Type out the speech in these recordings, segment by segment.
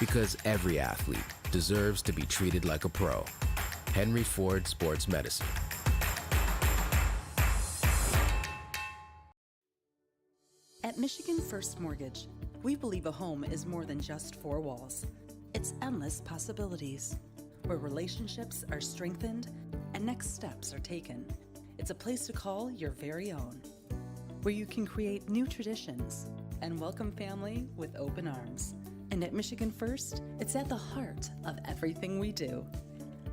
Because every athlete deserves to be treated like a pro. Henry Ford Sports Medicine. At Michigan First Mortgage, we believe a home is more than just four walls. It's endless possibilities, where relationships are strengthened and next steps are taken. It's a place to call your very own, where you can create new traditions and welcome family with open arms. And at Michigan First, it's at the heart of everything we do.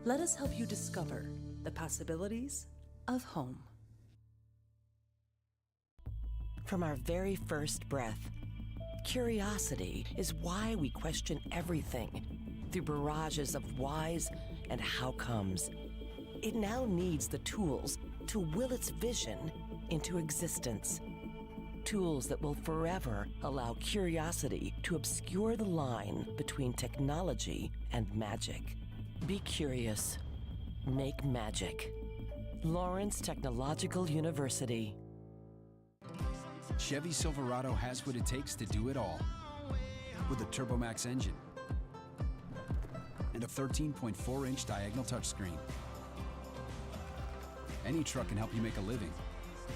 Let us help you discover the possibilities of home. From our very first breath, curiosity is why we question everything through barrages of whys and how comes. It now needs the tools to will its vision into existence. Tools that will forever allow curiosity to obscure the line between technology and magic. Be curious. Make magic. Lawrence Technological University. Chevy Silverado has what it takes to do it all. With a TurboMax engine and a 13.4-inch diagonal touchscreen. Any truck can help you make a living.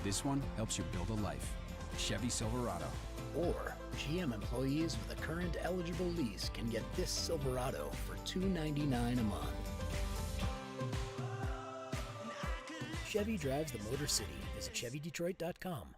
This one helps you build a life. Chevy Silverado. Or GM employees with a current eligible lease can get this Silverado for $299 a month. Chevy drives the Motor City. Visit ChevyDetroit.com.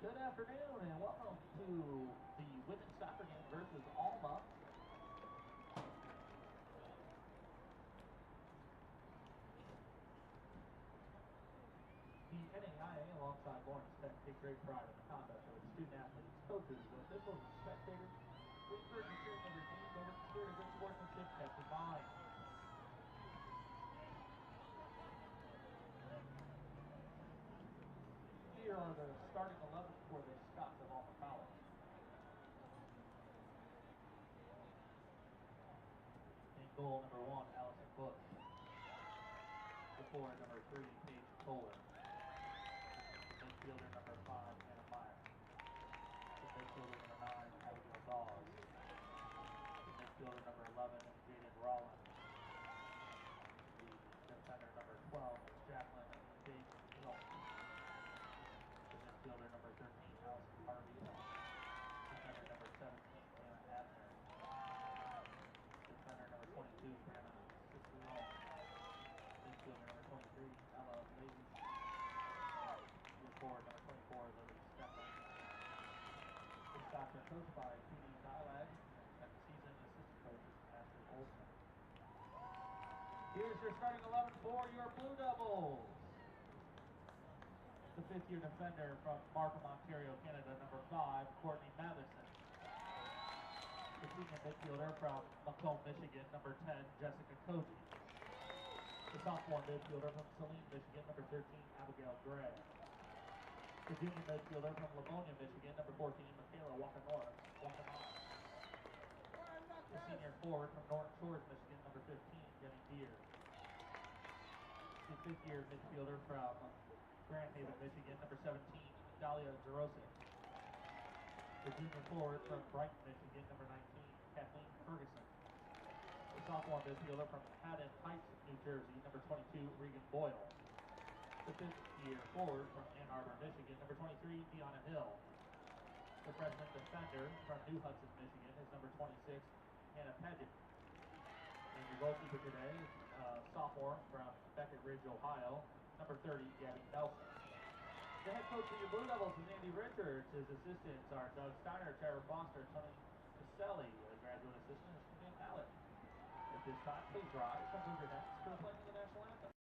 Good afternoon and welcome to the women's soccer game versus Alma. The NAIA alongside Lawrence Tech take great pride in the conduct of its student athletes, coaches, officials, and spectators. We encourage you cheering every game, but with the spirit of good sportsmanship kept in mind. the starting 11 for the Scots of Alma College. In goal, number 1, Allison Bush. The forward, number 3, Paige Kohler. Midfielder, number 5, Anna Meyer. The midfielder, number 9, Abigail Dawes. The midfielder, number 11, Jaden Rollins. The defender, number 12, Jacqueline Dave Hilton. The midfielder, number 13, Allison Harvey. Defender, number 17, Anna Abner. Defender, number 22, Hannah Cicilone. Midfielder, number 23, Ella Lady. And forward, number 24, Lily Stefan. The Scots are coached by Judy Dilag, and second season assistant coach is Ashley Olson. Here's your starting 11 for your Blue Devils. The fifth-year defender from Markham, Ontario, Canada, number 5, Courtney Matheson. The senior midfielder from Macomb, Michigan, number 10, Jessica Koji. The sophomore midfielder from Saline, Michigan, number 13, Abigail Gray. The junior midfielder from Livonia, Michigan, number 14, Michaela Wakanora. The senior forward from Norton Shores, Michigan, number 15, Jenny Deere. The fifth-year midfielder from Grand Haven, Michigan, number 17, Dahlia Jarosik. The junior forward from Brighton, Michigan, number 19, Kathleen Ferguson. The sophomore midfielder from Haddon Heights, New Jersey, number 22, Regan Boyle. The fifth-year forward from Ann Arbor, Michigan, number 23, Deanna Hill. The freshman defender from New Hudson, Michigan, is number 26, Hannah Paget. And your goalkeeper today is sophomore from Beckett Ridge, Ohio, number 30, Gabby Nelson. The head coach of your Blue Devils is Andy Richards. His assistants are Doug Steiner, Trevor Foster, Tony Caselli. The graduate assistant is Kim Mallett. At this time, please rise and move your necks for the playing of the national anthem.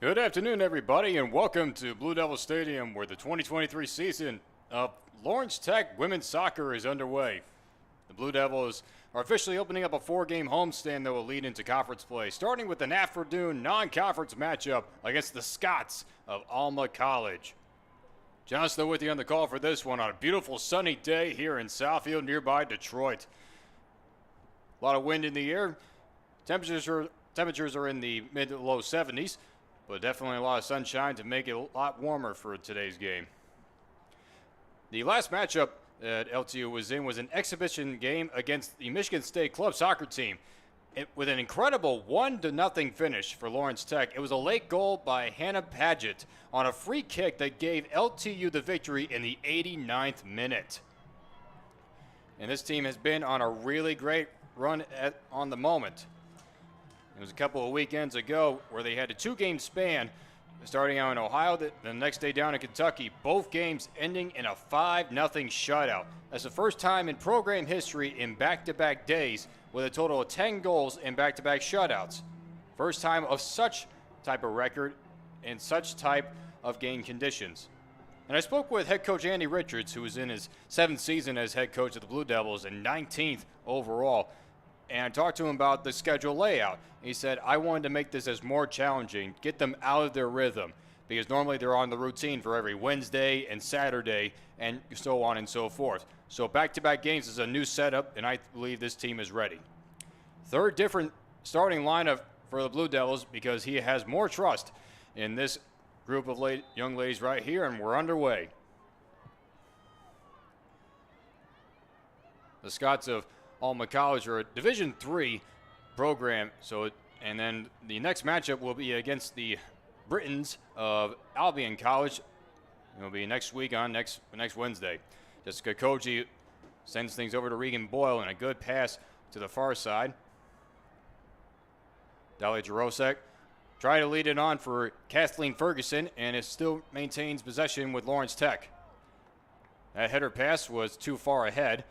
Good afternoon, everybody, and welcome to Blue Devil Stadium, where the 2023 season of Lawrence Tech women's soccer is underway. The Blue Devils are officially opening up a 4-game homestand that will lead into conference play, starting with an afternoon non-conference matchup against the Scots of Alma College. John Snow with you on the call for this one on a beautiful sunny day here in Southfield, nearby Detroit. A lot of wind in the air. Temperatures are in the mid to low 70s. But definitely a lot of sunshine to make it a lot warmer for today's game. The last matchup that LTU was in was an exhibition game against the Michigan State Club soccer team. With an incredible 1-0 finish for Lawrence Tech, it was a late goal by Hannah Paget on a free kick that gave LTU the victory in the 89th minute. And this team has been on a really great run on the moment. It was a couple of weekends ago where they had a 2-game span, starting out in Ohio, the next day down in Kentucky, both games ending in a 5-0 shutout. That's the first time in program history in back-to-back days with a total of 10 goals in back-to-back shutouts. First time of such type of record in such type of game conditions. And I spoke with head coach Andy Richards, who is in his 7th season as head coach of the Blue Devils and 19th overall. and I talked to him about the schedule layout. He said, I wanted to make this as more challenging, get them out of their rhythm, because normally they're on the routine for every Wednesday and Saturday and so on and so forth. So back-to-back games is a new setup, and I believe this team is ready. Third different starting lineup for the Blue Devils because he has more trust in this group of young ladies right here, and we're underway. The Scots of Alma College are a Division III program, and then the next matchup will be against the Britons of Albion College. It'll be next week on next Wednesday. Jessica Koji sends things over to Regan Boyle and a good pass to the far side. Dahlia Jarosek trying to lead it on for Kathleen Ferguson, and it still maintains possession with Lawrence Tech. That header pass was too far ahead.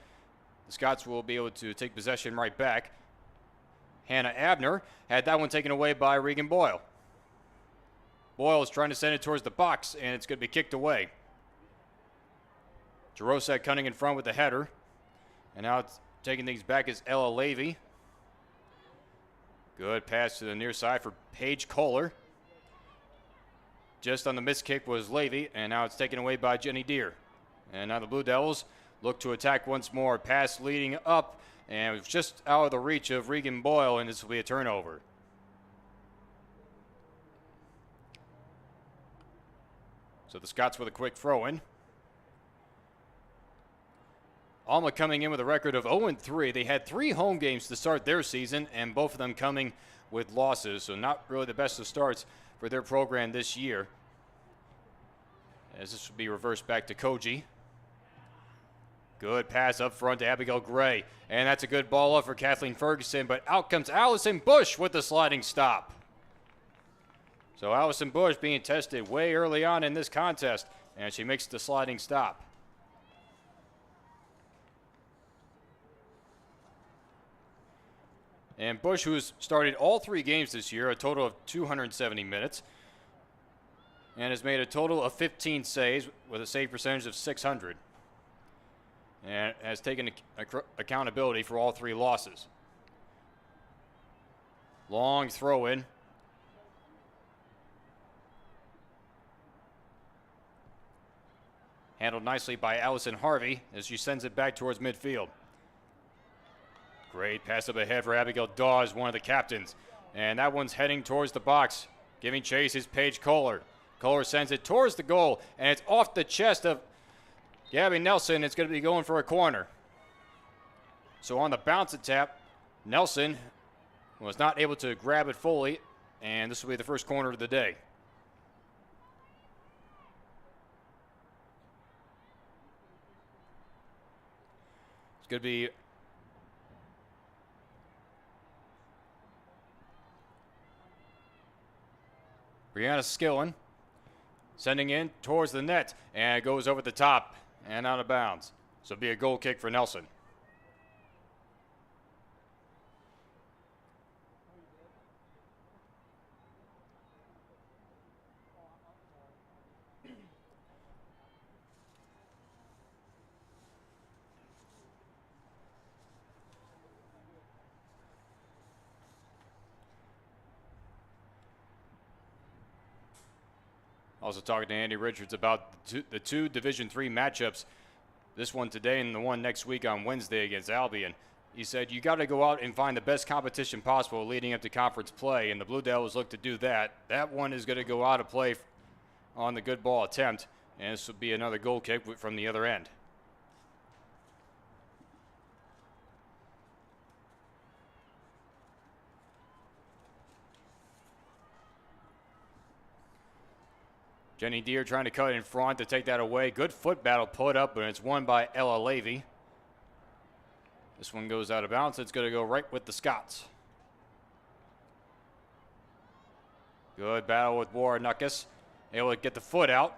The Scots will be able to take possession right back. Hannah Abner had that one taken away by Regan Boyle. Boyle is trying to send it towards the box, and it's going to be kicked away. Jarosek cutting in front with the header. And now it's taking things back is Ella Levy. Good pass to the near side for Paige Kohler. Just on the missed kick was Levy, and now it's taken away by Jenny Deere. And now the Blue Devils look to attack once more. Pass leading up, and it was just out of the reach of Regan Boyle, and this will be a turnover. So the Scots with a quick throw-in. Alma coming in with a record of 0-3. They had 3 home games to start their season, and both of them coming with losses, so not really the best of starts for their program this year. As this will be reversed back to Koji. Good pass up front to Abigail Gray, and that's a good ball up for Kathleen Ferguson, but out comes Allison Bush with the sliding stop. So Allison Bush being tested way early on in this contest, and she makes the sliding stop. And Bush, who's started all 3 games this year, a total of 270 minutes, and has made a total of 15 saves with a save percentage of .600, and has taken accountability for all 3 losses. Long throw in. Handled nicely by Allison Harvey as she sends it back towards midfield. Great pass up ahead for Abigail Dawes, one of the captains. And that one's heading towards the box. Giving chase is Paige Kohler. Kohler sends it towards the goal, and it's off the chest of Gabby Nelson. It's going to be going for a corner. So on the bounce attack, Nelson was not able to grab it fully, and this will be the first corner of the day. It's going to be Brianna Skillen sending in towards the net, and it goes over the top and out of bounds. So it'll be a goal kick for Nelson. Also talking to Andy Richards about the two Division III matchups, this one today and the one next week on Wednesday against Albion. He said, you got to go out and find the best competition possible leading up to conference play, and the Blue Devils look to do that. That one is going to go out of play on the good ball attempt, and this will be another goal kick from the other end. Jenny Deere trying to cut in front to take that away. Good foot battle put up, but it's won by Ella Levy. This one goes out of bounds. It's going to go right with the Scots. Good battle with Warrenukis. Able to get the foot out.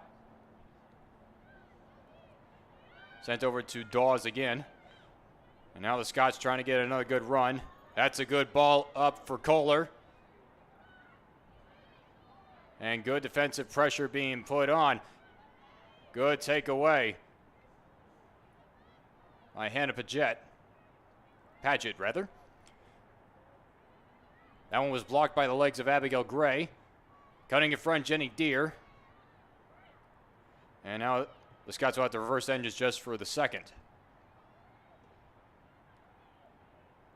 Sent over to Dawes again. And now the Scots trying to get another good run. That's a good ball up for Kohler. And good defensive pressure being put on. Good takeaway by Hannah Paget. That one was blocked by the legs of Abigail Gray. Cutting in front, Jenny Deere. And now the Scots will have to reverse engines just for the second.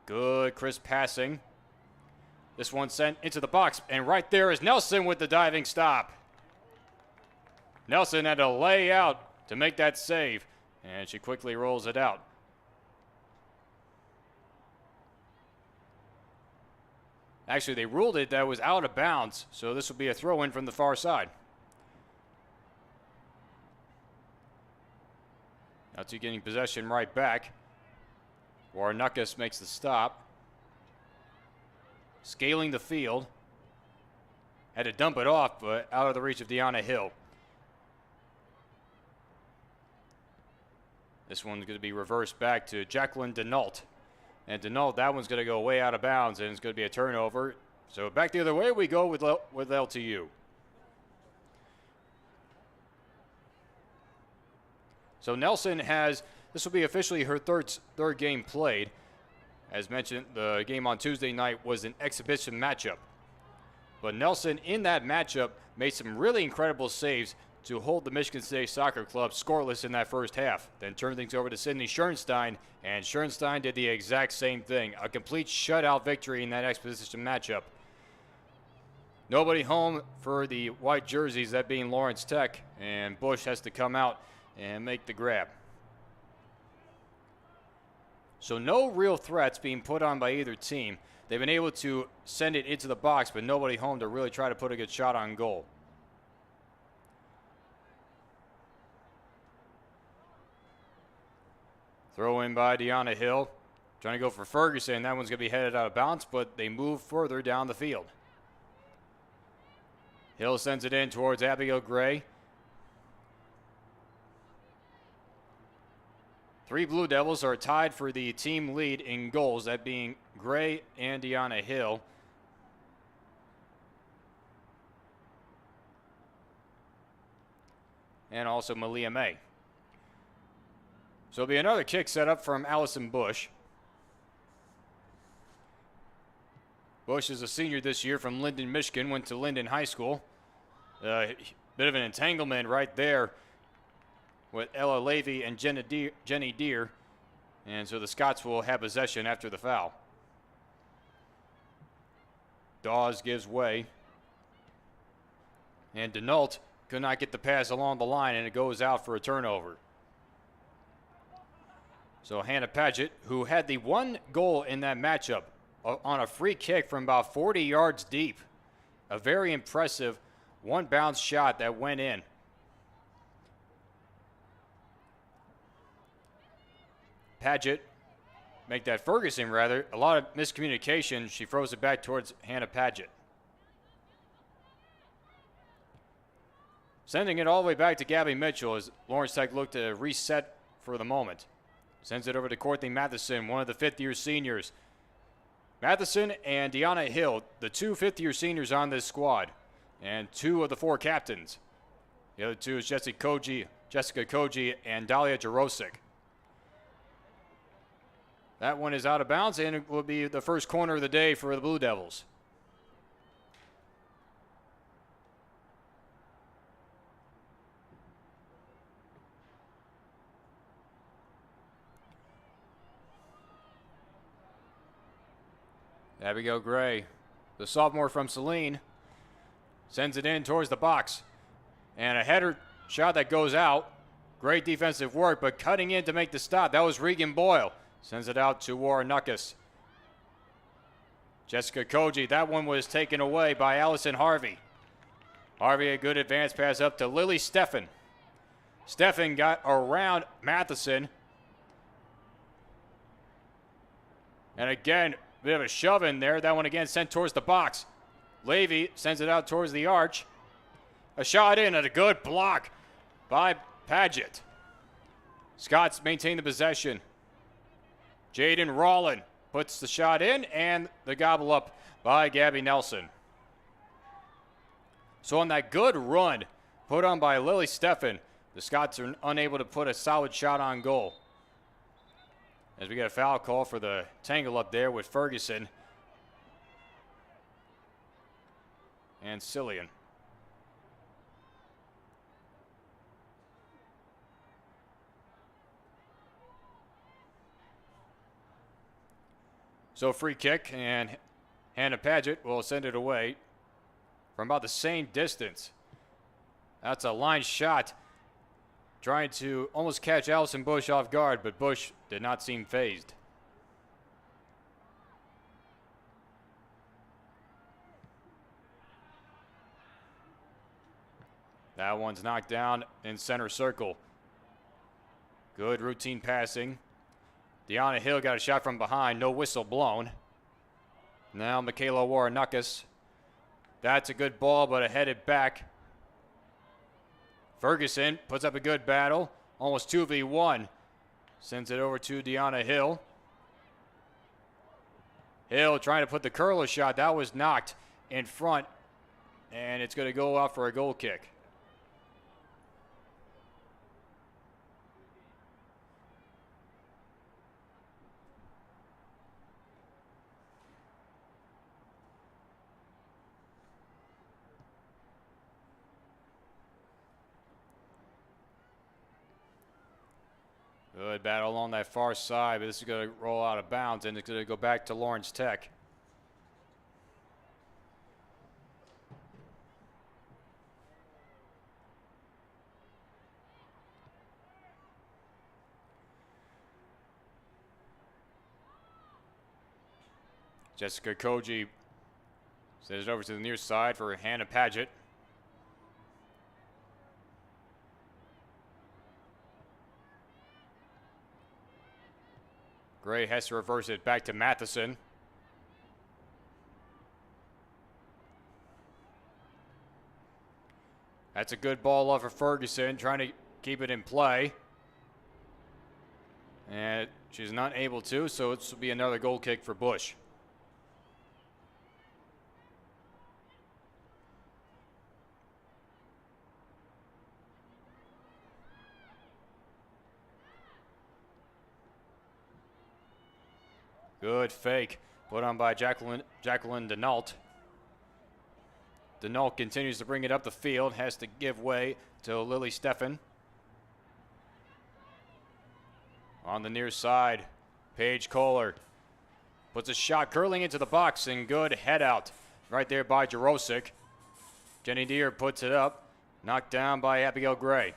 Good, crisp passing. This one sent into the box, and right there is Nelson with the diving stop. Nelson had to lay out to make that save, and she quickly rolls it out. Actually, they ruled it that it was out of bounds, so this will be a throw-in from the far side. LTU getting possession right back. Warnuckus makes the stop. Scaling the field. Had to dump it off, but out of the reach of Deanna Hill. This one's going to be reversed back to Jacqueline Denault. And Denault, that one's going to go way out of bounds, and it's going to be a turnover. So back the other way we go with LTU. So Nelson has, this will be officially her third game played. As mentioned, the game on Tuesday night was an exhibition matchup. But Nelson in that matchup made some really incredible saves to hold the Michigan State Soccer Club scoreless in that first half. Then turned things over to Sydney Schoenstein, and Schoenstein did the exact same thing. A complete shutout victory in that exhibition matchup. Nobody home for the white jerseys, that being Lawrence Tech, and Bush has to come out and make the grab. So no real threats being put on by either team. They've been able to send it into the box, but nobody home to really try to put a good shot on goal. Throw in by Deanna Hill. Trying to go for Ferguson. That one's going to be headed out of bounds, but they move further down the field. Hill sends it in towards Abigail Gray. 3 Blue Devils are tied for the team lead in goals, that being Gray and Deanna Hill. And also Malia May. So it'll be another kick set up from Allison Bush. Bush is a senior this year from Linden, Michigan, went to Linden High School. Bit of an entanglement right there with Ella Levy and Jenny Deere. And so the Scots will have possession after the foul. Dawes gives way. And Denault could not get the pass along the line, and it goes out for a turnover. So Hannah Paget, who had the one goal in that matchup on a free kick from about 40 yards deep. A very impressive one bounce shot that went in. Paget, make that Ferguson rather. A lot of miscommunication. She throws it back towards Hannah Paget. Sending it all the way back to Gabby Mitchell as Lawrence Tech looked to reset for the moment. Sends it over to Courtney Matheson, one of the fifth-year seniors. Matheson and Deanna Hill, the 2 fifth-year seniors on this squad, and 2 of the 4 captains. The other 2 is Jessica Koji and Dahlia Jarosik. That one is out of bounds, and it will be the first corner of the day for the Blue Devils. Abigail Gray, the sophomore from Saline, sends it in towards the box. And a header shot that goes out. Great defensive work, but cutting in to make the stop. That was Regan Boyle. Sends it out to Warnuckus. Jessica Koji, that one was taken away by Allison Harvey. Harvey, a good advance pass up to Lily Steffen. Steffen got around Matheson. And again, bit of a shove in there. That one again sent towards the box. Levy sends it out towards the arch. A shot in and a good block by Paget. Scots maintain the possession. Jaden Rawlin puts the shot in and the gobble up by Gabby Nelson. So on that good run put on by Lily Steffen, the Scots are unable to put a solid shot on goal. As we get a foul call for the tangle up there with Ferguson. and Cillian. So free kick, and Hannah Paget will send it away from about the same distance. That's a line shot, trying to almost catch Allison Bush off guard, but Bush did not seem phased. That one's knocked down in center circle. Good routine passing. Deanna Hill got a shot from behind, no whistle blown. Now Michaela Waranakas. That's a good ball, but a headed back. Ferguson puts up a good battle, almost 2v1. Sends it over to Deanna Hill. Hill trying to put the curler shot. That was knocked in front, and it's going to go out for a goal kick. Good battle along that far side, but this is going to roll out of bounds, and it's going to go back to Lawrence Tech. Jessica Koji sends it over to the near side for Hannah Paget. Gray has to reverse it back to Matheson. That's a good ball off for Ferguson, trying to keep it in play. And she's not able to, so this will be another goal kick for Bush. Good fake put on by Jacqueline Denault. Denault continues to bring it up the field, has to give way to Lily Steffen. On the near side, Paige Kohler puts a shot curling into the box, and good head out right there by Jarosik. Jenny Deere puts it up, knocked down by Abigail Gray.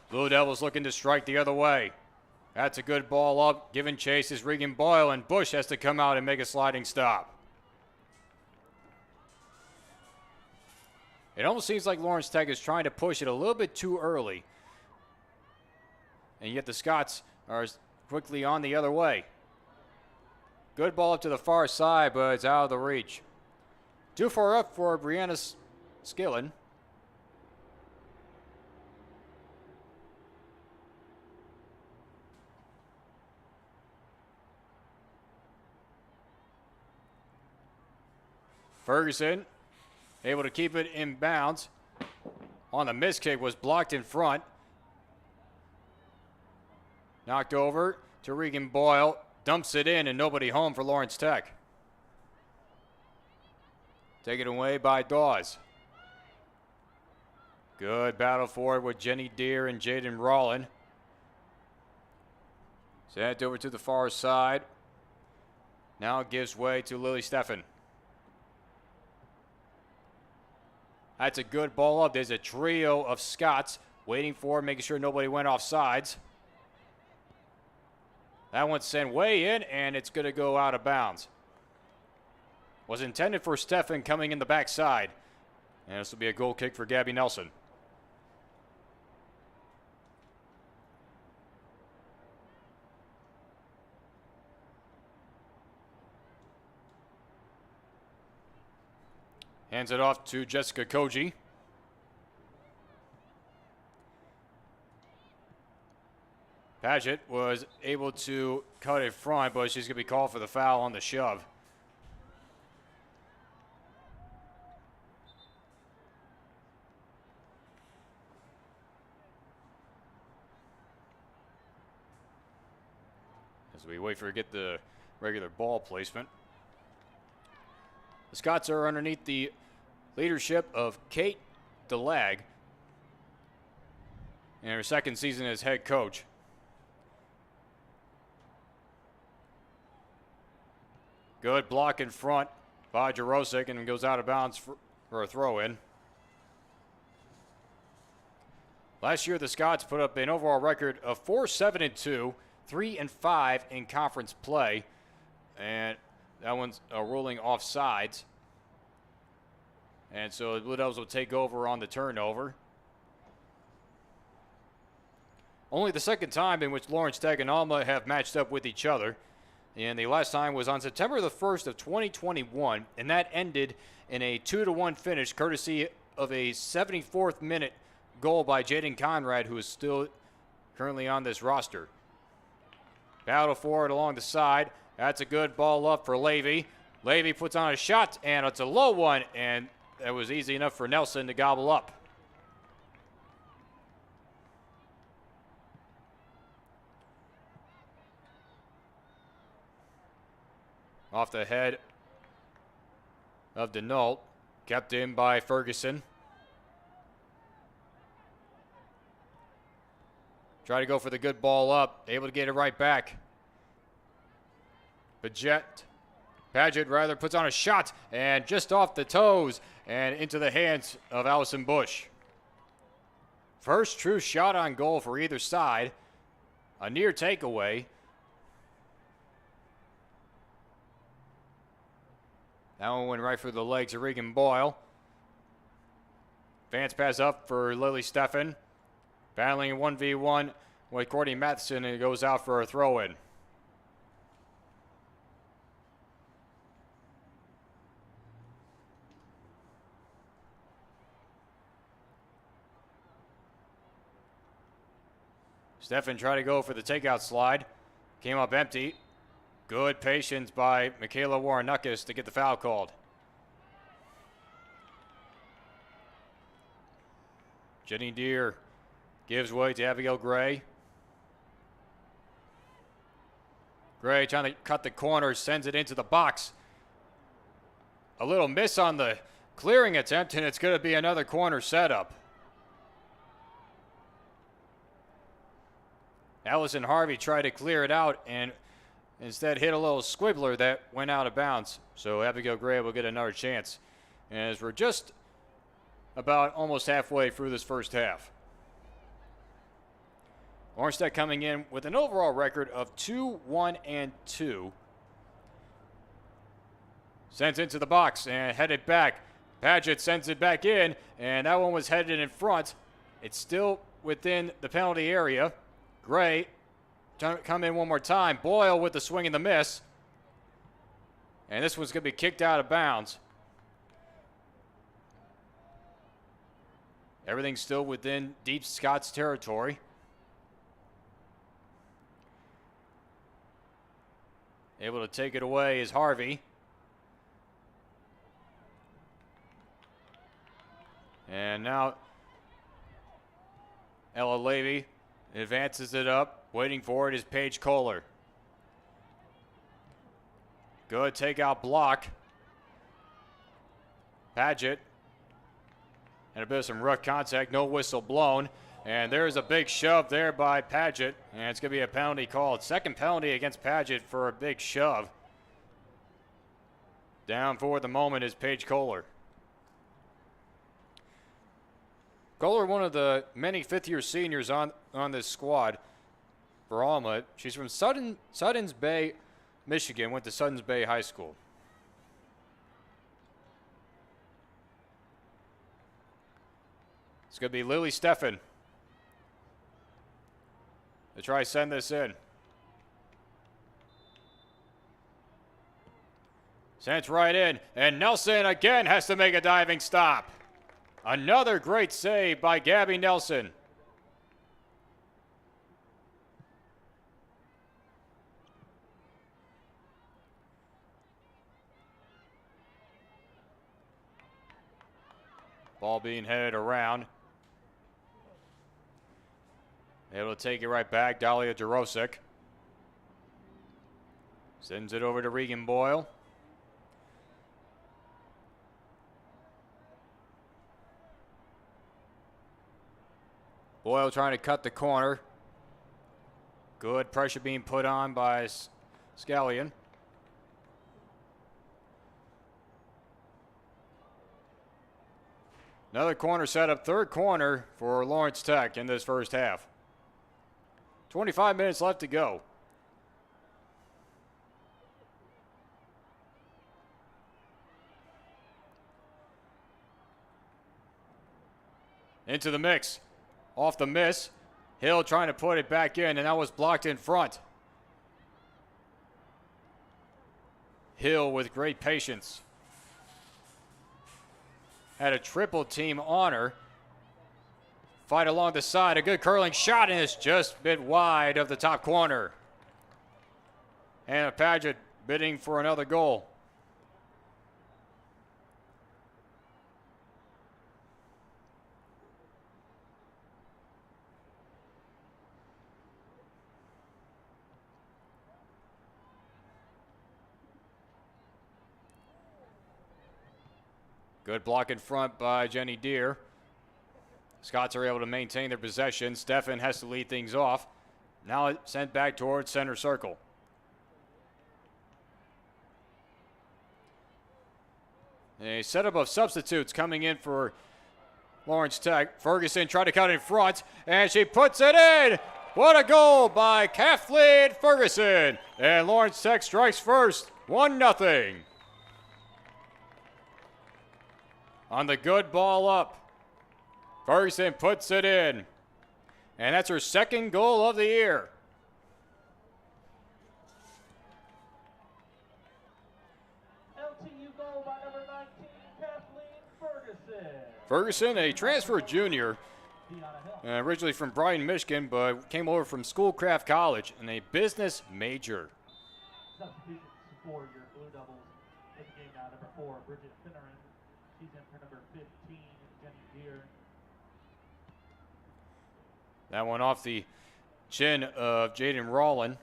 Blue Devils looking to strike the other way. That's a good ball up. Giving chase is Regan Boyle, and Bush has to come out and make a sliding stop. It almost seems like Lawrence Tech is trying to push it a little bit too early. And yet the Scots are quickly on the other way. Good ball up to the far side, but it's out of the reach. Too far up for Brianna Skillen. Ferguson able to keep it in bounds. On the miss kick, was blocked in front. Knocked over to Regan Boyle. Dumps it in, and nobody home for Lawrence Tech. Taken away by Dawes. Good battle for it with Jenny Deere and Jaden Rollin. Sent over to the far side. Now it gives way to Lily Steffen. That's a good ball up. There's a trio of Scots waiting for it, making sure nobody went off sides. That one's sent way in, and it's going to go out of bounds. Was intended for Steffen coming in the backside. And this will be a goal kick for Gabby Nelson. Hands it off to Jessica Koji. Paget was able to cut it front, but she's going to be called for the foul on the shove. As we wait for to get the regular ball placement. The Scots are underneath the leadership of Kate DeLag in her second season as head coach. Good block in front by Jarosik, and goes out of bounds for a throw-in. Last year, the Scots put up an overall record of 4-7-2, 3-5 in conference play, and that one's a ruling offsides. And so the Blue Devils will take over on the turnover. Only the second time in which Lawrence Tech and Alma have matched up with each other. And the last time was on September the 1st of 2021, and that ended in a 2-1 finish, courtesy of a 74th minute goal by Jaden Conrad, who is still currently on this roster. Battle forward along the side. That's a good ball up for Levy. Levy puts on a shot, and it's a low one, and that was easy enough for Nelson to gobble up. Off the head of Denault, kept in by Ferguson. Try to go for the good ball up, able to get it right back. Paget rather puts on a shot, and just off the toes and into the hands of Allison Bush. First true shot on goal for either side. A near takeaway. That one went right through the legs of Regan Boyle. Advance pass up for Lily Steffen. Battling 1v1 with Courtney Matheson, and it goes out for a throw-in. Steffen tried to go for the takeout slide. Came up empty. Good patience by Michaela Warrenukis to get the foul called. Jenny Deere gives way to Abigail Gray. Gray trying to cut the corner, sends it into the box. A little miss on the clearing attempt, and it's going to be another corner setup. Allison Harvey tried to clear it out and instead hit a little squibbler that went out of bounds. So Abigail Gray will get another chance. And as we're just about almost halfway through this first half. Lawrence Tech coming in with an overall record of 2-1-2. Sends into the box and headed back. Paget sends it back in, and that one was headed in front. It's still within the penalty area. Gray trying to come in one more time. Boyle with the swing and the miss. And this one's going to be kicked out of bounds. Everything's still within Deep Scots territory. Able to take it away is Harvey. And now Ella Levy advances it up. Waiting for it is Paige Kohler. Good takeout block. Paget. And a bit of some rough contact. No whistle blown. And there's a big shove there by Paget. And it's going to be a penalty called. Second penalty against Paget for a big shove. Down for the moment is Paige Kohler. Kohler, one of the many fifth-year seniors on this squad for Alma. She's from Suttons Bay, Michigan. Went to Suttons Bay High School. It's going to be Lily Steffen to try to send this in. Sent right in, and Nelson again has to make a diving stop. Another great save by Gabby Nelson. Ball being headed around. Able to take it right back. Dahlia Jarosik sends it over to Regan Boyle. Boyle trying to cut the corner. Good pressure being put on by Scallion. Another corner set up, third corner for Lawrence Tech in this first half. 25 minutes left to go. Into the mix. Off the miss. Hill trying to put it back in, and that was blocked in front. Hill with great patience. Had a triple team on her. Fight along the side. A good curling shot, and it's just a bit wide of the top corner. Hannah Paget bidding for another goal. Good block in front by Jenny Deere. Scots are able to maintain their possession. Steffen has to lead things off. Now it's sent back towards center circle. A setup of substitutes coming in for Lawrence Tech. Ferguson tried to cut in front, and she puts it in. What a goal by Kathleen Ferguson. And Lawrence Tech strikes first, 1-0. On the good ball up, Ferguson puts it in. And that's her second goal of the year. LTU goal by number 19, Kathleen Ferguson. Ferguson, a transfer junior, Deanna Hill. originally from Brighton, Michigan, but came over from Schoolcraft College and a business major. Substitutions for your Blue Devils. In the game now, number 4, Bridget Finneran. She's in for number 15, Jenny Deere. That one off the chin of Jaden Rawlin.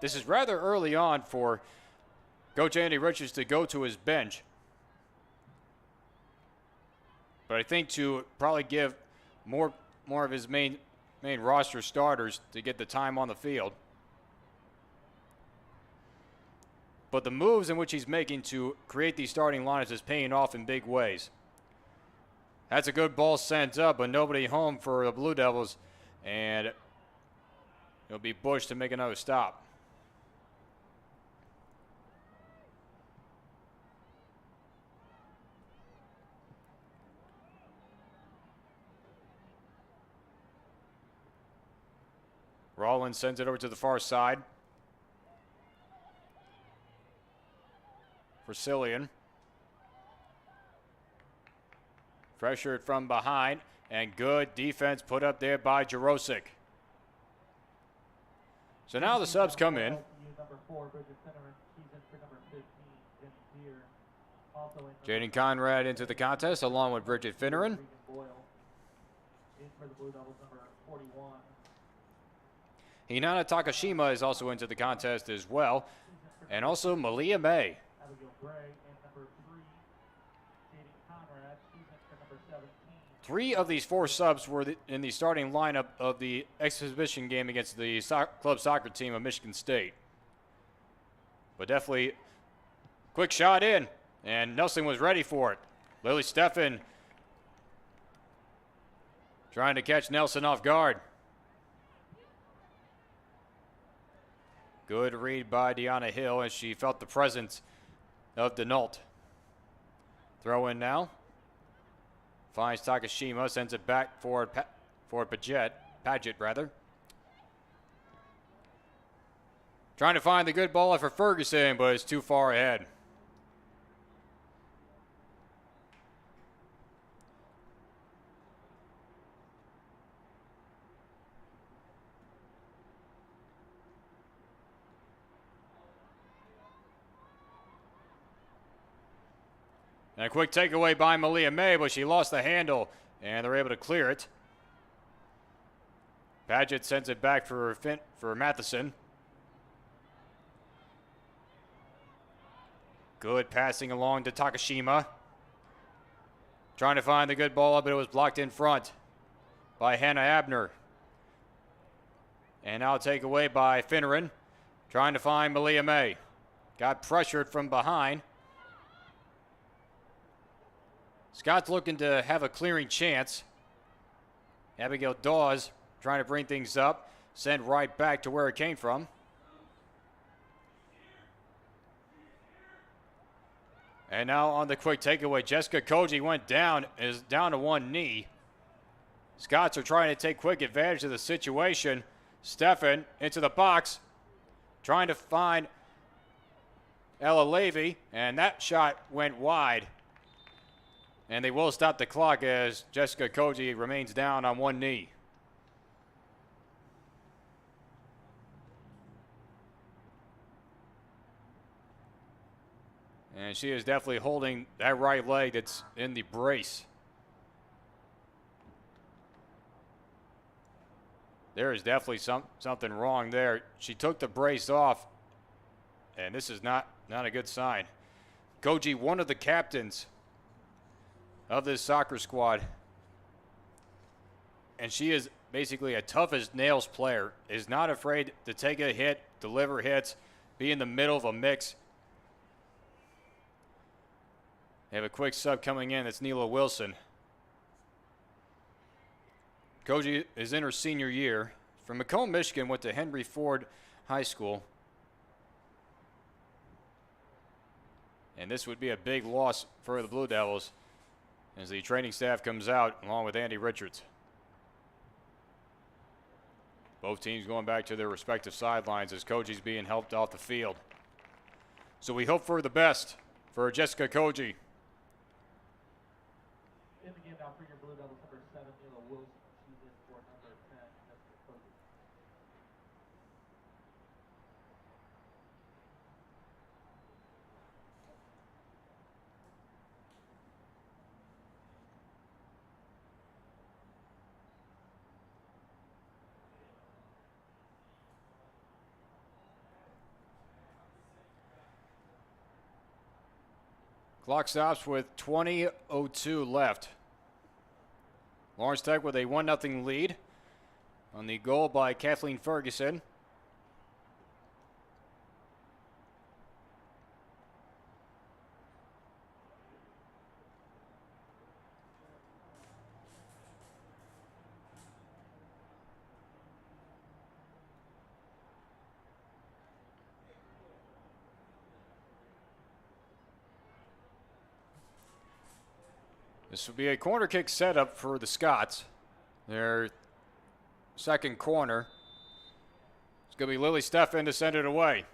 This is rather early on for Coach Andy Richards to go to his bench. But I think to probably give more of his main roster starters to get the time on the field. But the moves in which he's making to create these starting lineups is paying off in big ways. That's a good ball sent up, but nobody home for the Blue Devils. And it'll be Bush to make another stop. Rollins sends it over to the far side. For Cillian. Pressured from behind, and good defense put up there by Jarosik. So now the subs come in. LTU number 4, Bridget Finneran. She's in for number 15, Jenny Deere. Also in Jaden Conrad into the contest along with Bridget Finneran. Regan Boyle. In for the Blue Devils, number 41. Hinata Takashima is also into the contest as well. And also Malia May. Abigail Gray and number 3, Jaden Conrad. She's in for number 17. 3 of these 4 subs were in the starting lineup of the exhibition game against the club soccer team of Michigan State. But definitely quick shot in, and Nelson was ready for it. Lily Steffen trying to catch Nelson off guard. Good read by Deanna Hill as she felt the presence of Denault. Throw in now. Finds Takashima, sends it back for Paget. Trying to find the good ball for Ferguson, but it's too far ahead. And a quick takeaway by Malia May, but she lost the handle, and they're able to clear it. Paget sends it back for Matheson. Good passing along to Takashima. trying to find the good ball up, but it was blocked in front by Hannah Abner. And now take away by Finneran, trying to find Malia May. Got pressured from behind. Scott's looking to have a clearing chance. Abigail Dawes trying to bring things up, send right back to where it came from. And now on the quick takeaway, Jessica Koji went down, is down to one knee. Scots are trying to take quick advantage of the situation. Stefan into the box, trying to find Ella Levy, and that shot went wide. And they will stop the clock as Jessica Koji remains down on one knee. And she is definitely holding that right leg that's in the brace. There is definitely something wrong there. She took the brace off, and this is not a good sign. Koji, one of the captains of this soccer squad, and she is basically a tough as nails player, is not afraid to take a hit, deliver hits, be in the middle of a mix. They have a quick sub coming in. That's Neela Wilson. Koji is in her senior year. From Macomb, Michigan, went to Henry Ford High School. And this would be a big loss for the Blue Devils as the training staff comes out along with Andy Richards. Both teams going back to their respective sidelines as Koji's being helped off the field. So we hope for the best for Jessica Koji. In the game now for your Blue Devils, number 7, Neela Wilson. She's in for number 10, Jessica Koji. Clock stops with 20:02 left. Lawrence Tech with a 1-0 lead on the goal by Kathleen Ferguson. This will be a corner kick setup for the Scots. Their second corner. It's going to be Lily Stefan to send it away.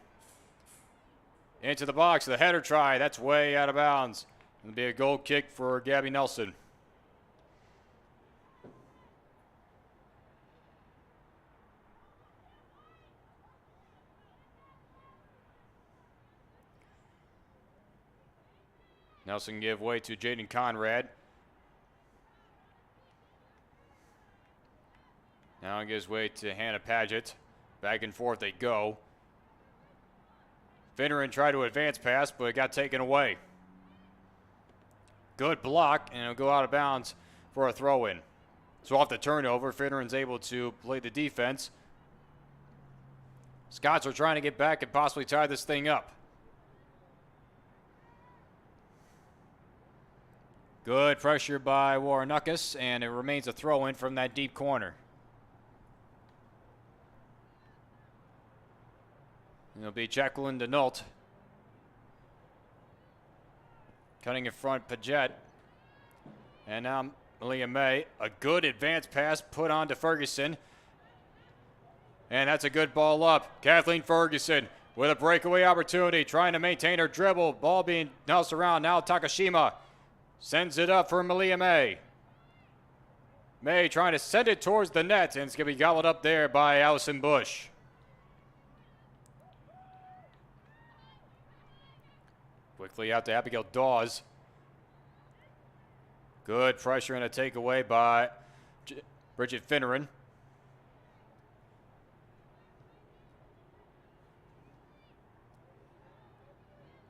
Into the box, the header try. That's way out of bounds. It'll be a goal kick for Gabby Nelson. Nelson give way to Jaden Conrad. Now it gives way to Hannah Paget. Back and forth they go. Finneran tried to advance pass, but it got taken away. Good block, and it'll go out of bounds for a throw-in. So off the turnover, Finneran's able to play the defense. Scots are trying to get back and possibly tie this thing up. Good pressure by Warrenuckus, and it remains a throw-in from that deep corner. It'll be Jacqueline Denault. Cutting in front, Paget. And now Malia May. A good advanced pass put on to Ferguson. And that's a good ball up. Kathleen Ferguson with a breakaway opportunity, trying to maintain her dribble. Ball being bounced around. Now Takashima sends it up for Malia May. May trying to send it towards the net, and it's going to be gobbled up there by Allison Bush. Quickly out to Abigail Dawes. Good pressure and a takeaway by Bridget Finneran.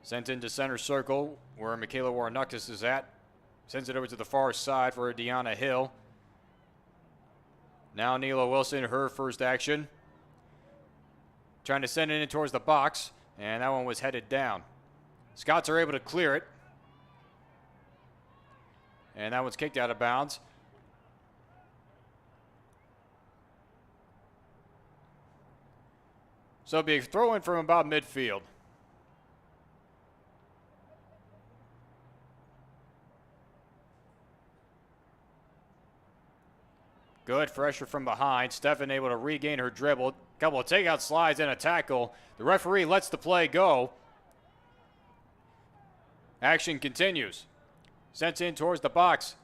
Sent into center circle where Michaela Warrenuckus is at. Sends it over to the far side for Deanna Hill. Now Neela Wilson, her first action. Trying to send it in towards the box, and that one was headed down. Scots are able to clear it. And that one's kicked out of bounds. So it'll be a throw in from about midfield. Good pressure from behind. Stefan able to regain her dribble. Couple of takeout slides and a tackle. The referee lets the play go. Action continues. Sent in towards the box.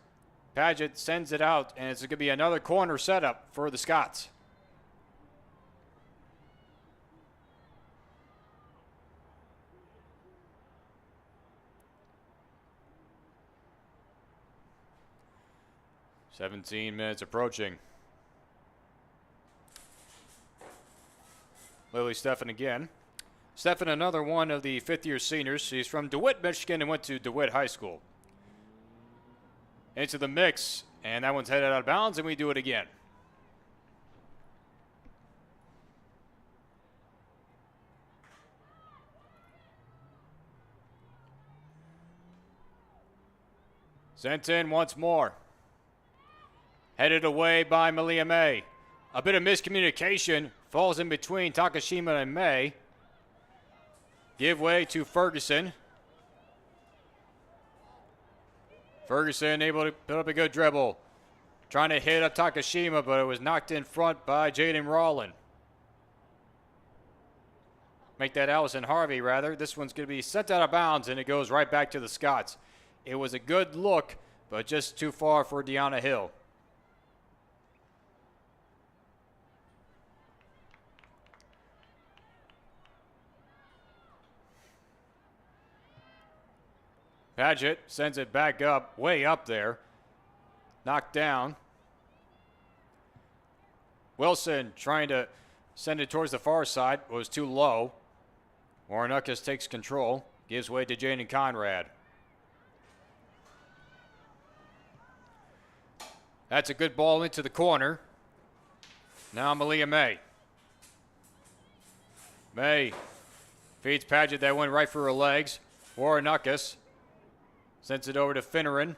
Paget sends it out, and it's going to be another corner setup for the Scots. "17 minutes approaching. Lily Stefan again. Stefan, another one of the fifth-year seniors. She's from DeWitt, Michigan, and went to DeWitt High School. Into the mix, and that one's headed out of bounds, and we do it again. Sent in once more. Headed away by Malia May. A bit of miscommunication. Falls in between Takashima and May. Give way to Ferguson. Ferguson able to put up a good dribble. Trying to hit up Takashima, but it was knocked in front by Jaden Rawlin. Make that Allison Harvey, rather. This one's going to be sent out of bounds, and it goes right back to the Scots. It was a good look, but just too far for Deanna Hill. Paget sends it back up, way up there. Knocked down. Wilson trying to send it towards the far side, was too low. Warrenukis takes control, gives way to Jaden Conrad. That's a good ball into the corner. Now Malia May. May feeds Paget, that went right for her legs. Warrenukis sends it over to Finneran.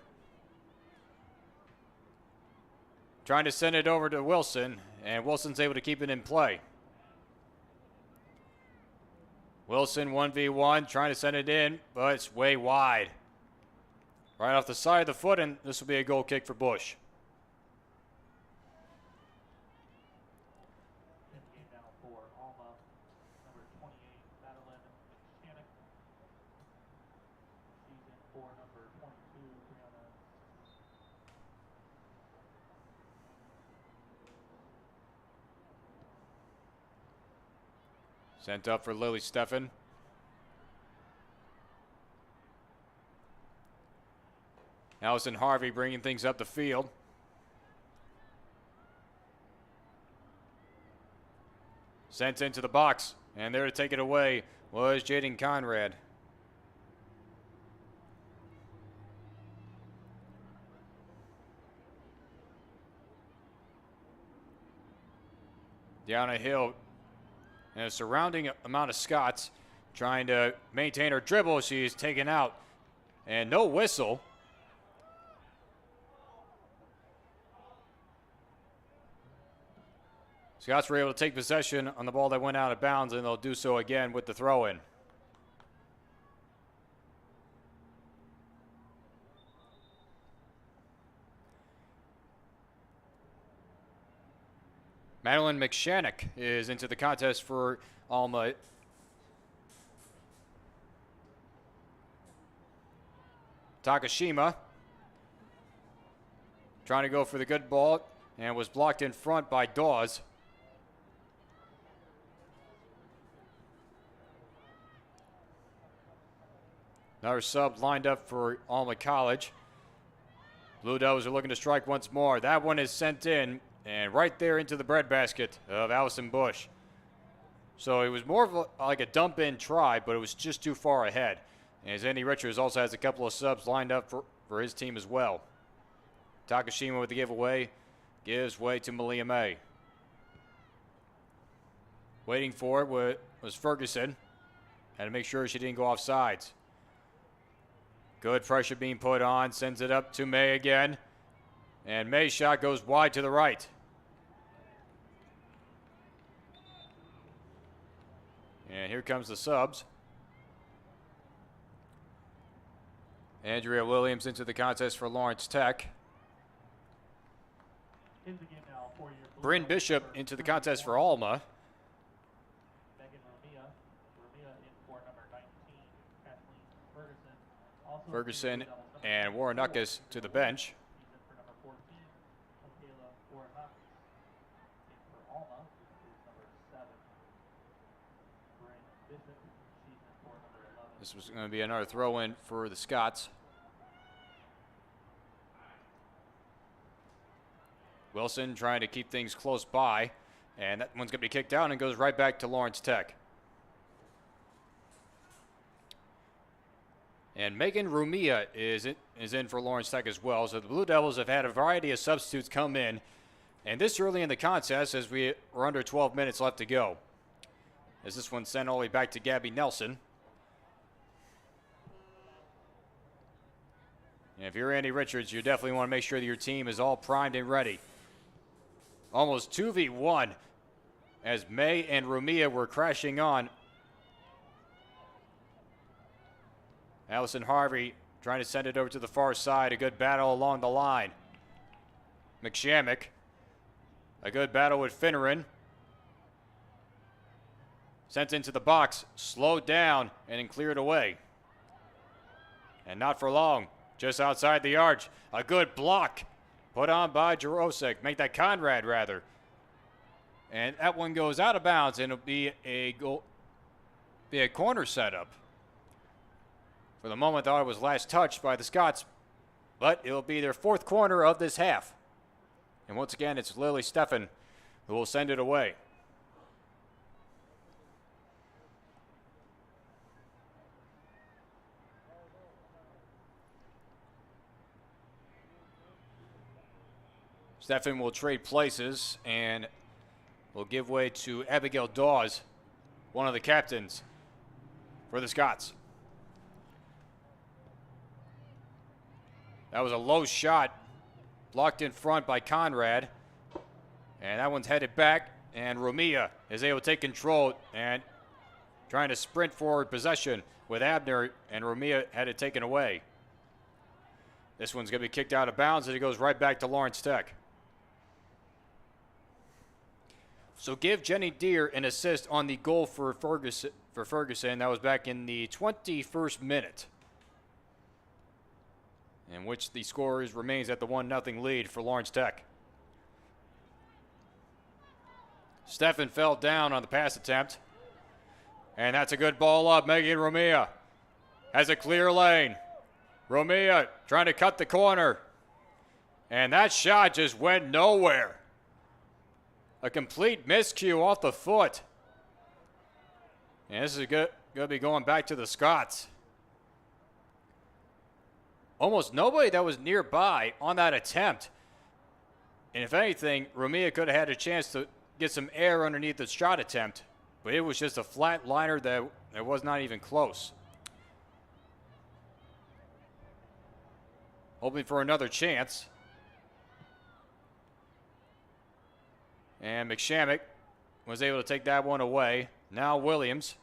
Trying to send it over to Wilson, and Wilson's able to keep it in play. Wilson 1v1, trying to send it in, but it's way wide. Right off the side of the foot, and this will be a goal kick for Bush. Sent up for Lily Stefan. Allison Harvey bringing things up the field. Sent into the box, and there to take it away was Jaden Conrad. Down a hill. And a surrounding amount of Scots trying to maintain her dribble. She's taken out. And no whistle. Scots were able to take possession on the ball that went out of bounds, and they'll do so again with the throw-in. Madeline McShannock is into the contest for Alma. Takashima trying to go for the good ball and was blocked in front by Dawes. Another sub lined up for Alma College. Blue Devils are looking to strike once more. That one is sent in. And right there into the breadbasket of Allison Bush. So it was more of like a dump-in try, but it was just too far ahead. As Andy Richards also has a couple of subs lined up for for his team as well. Takashima with the giveaway. Gives way to Malia May. Waiting for it was Ferguson. Had to make sure she didn't go off sides. Good pressure being put on. Sends it up to May again. And May's shot goes wide to the right. And here comes the subs. Andrea Williams into the contest for Lawrence Tech. In the game now for your Bryn Bishop into the contest for Alma. Megan Romia. Romia in for number 19, Kathleen Ferguson. Also Ferguson and Warren Nuckus to the bench. She's in for number 14, Michaela Warnockis. In for Alma is number 7, Bryn Bishop. She's in for number 11. This was going to be another throw-in for the Scots. Wilson trying to keep things close by, and that one's going to be kicked out and goes right back to Lawrence Tech. And Megan Rumia is in for Lawrence Tech as well. So the Blue Devils have had a variety of substitutes come in, and this early in the contest as we are under 12 minutes left to go. As this one sent all the way back to Gabby Nelson. And if you're Andy Richards, you definitely want to make sure that your team is all primed and ready. Almost 2v1 as May and Rumia were crashing on. Allison Harvey trying to send it over to the far side. A good battle along the line. McShammock. A good battle with Finneran. Sent into the box. Slowed down and then cleared away. And not for long. Just outside the arch. A good block put on by Jarosik. Make that Conrad, rather. And that one goes out of bounds, and it'll be a goal, be a corner setup. For the moment, I thought it was last touched by the Scots, but it'll be their fourth corner of this half. And once again, it's Lily Steffen who will send it away. Steffen will trade places and will give way to Abigail Dawes, one of the captains for the Scots. That was a low shot, blocked in front by Conrad. And that one's headed back, and Rumia is able to take control and trying to sprint forward possession with Abner, and Rumia had it taken away. This one's going to be kicked out of bounds, and it goes right back to Lawrence Tech. So give Jenny Deere an assist on the goal for Ferguson. That was back in the 21st minute, in which the score remains at the 1-0 lead for Lawrence Tech. Steffen fell down on the pass attempt, and that's a good ball up. Megan Romia has a clear lane. Romia trying to cut the corner, and that shot just went nowhere. A complete miscue off the foot. And this is going to be going back to the Scots. Almost nobody that was nearby on that attempt. And if anything, Rumia could have had a chance to get some air underneath the shot attempt. But it was just a flat liner that was not even close. Hoping for another chance. And McShammock was able to take that one away. Now Williams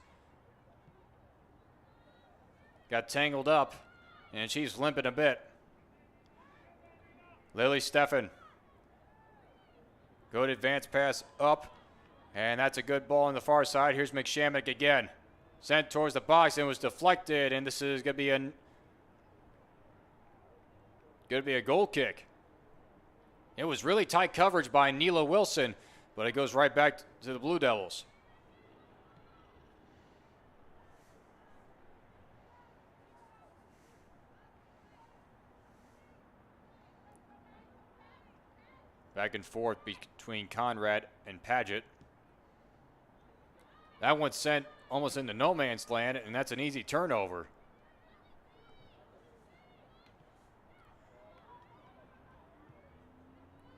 got tangled up, and she's limping a bit. Lily Steffen. Good advance pass up, and that's a good ball on the far side. Here's McShammock again. Sent towards the box and was deflected, and this is going to be a goal kick. It was really tight coverage by Neela Wilson, but it goes right back to the Blue Devils. Back and forth between Conrad and Paget. That one sent almost into no man's land, and that's an easy turnover.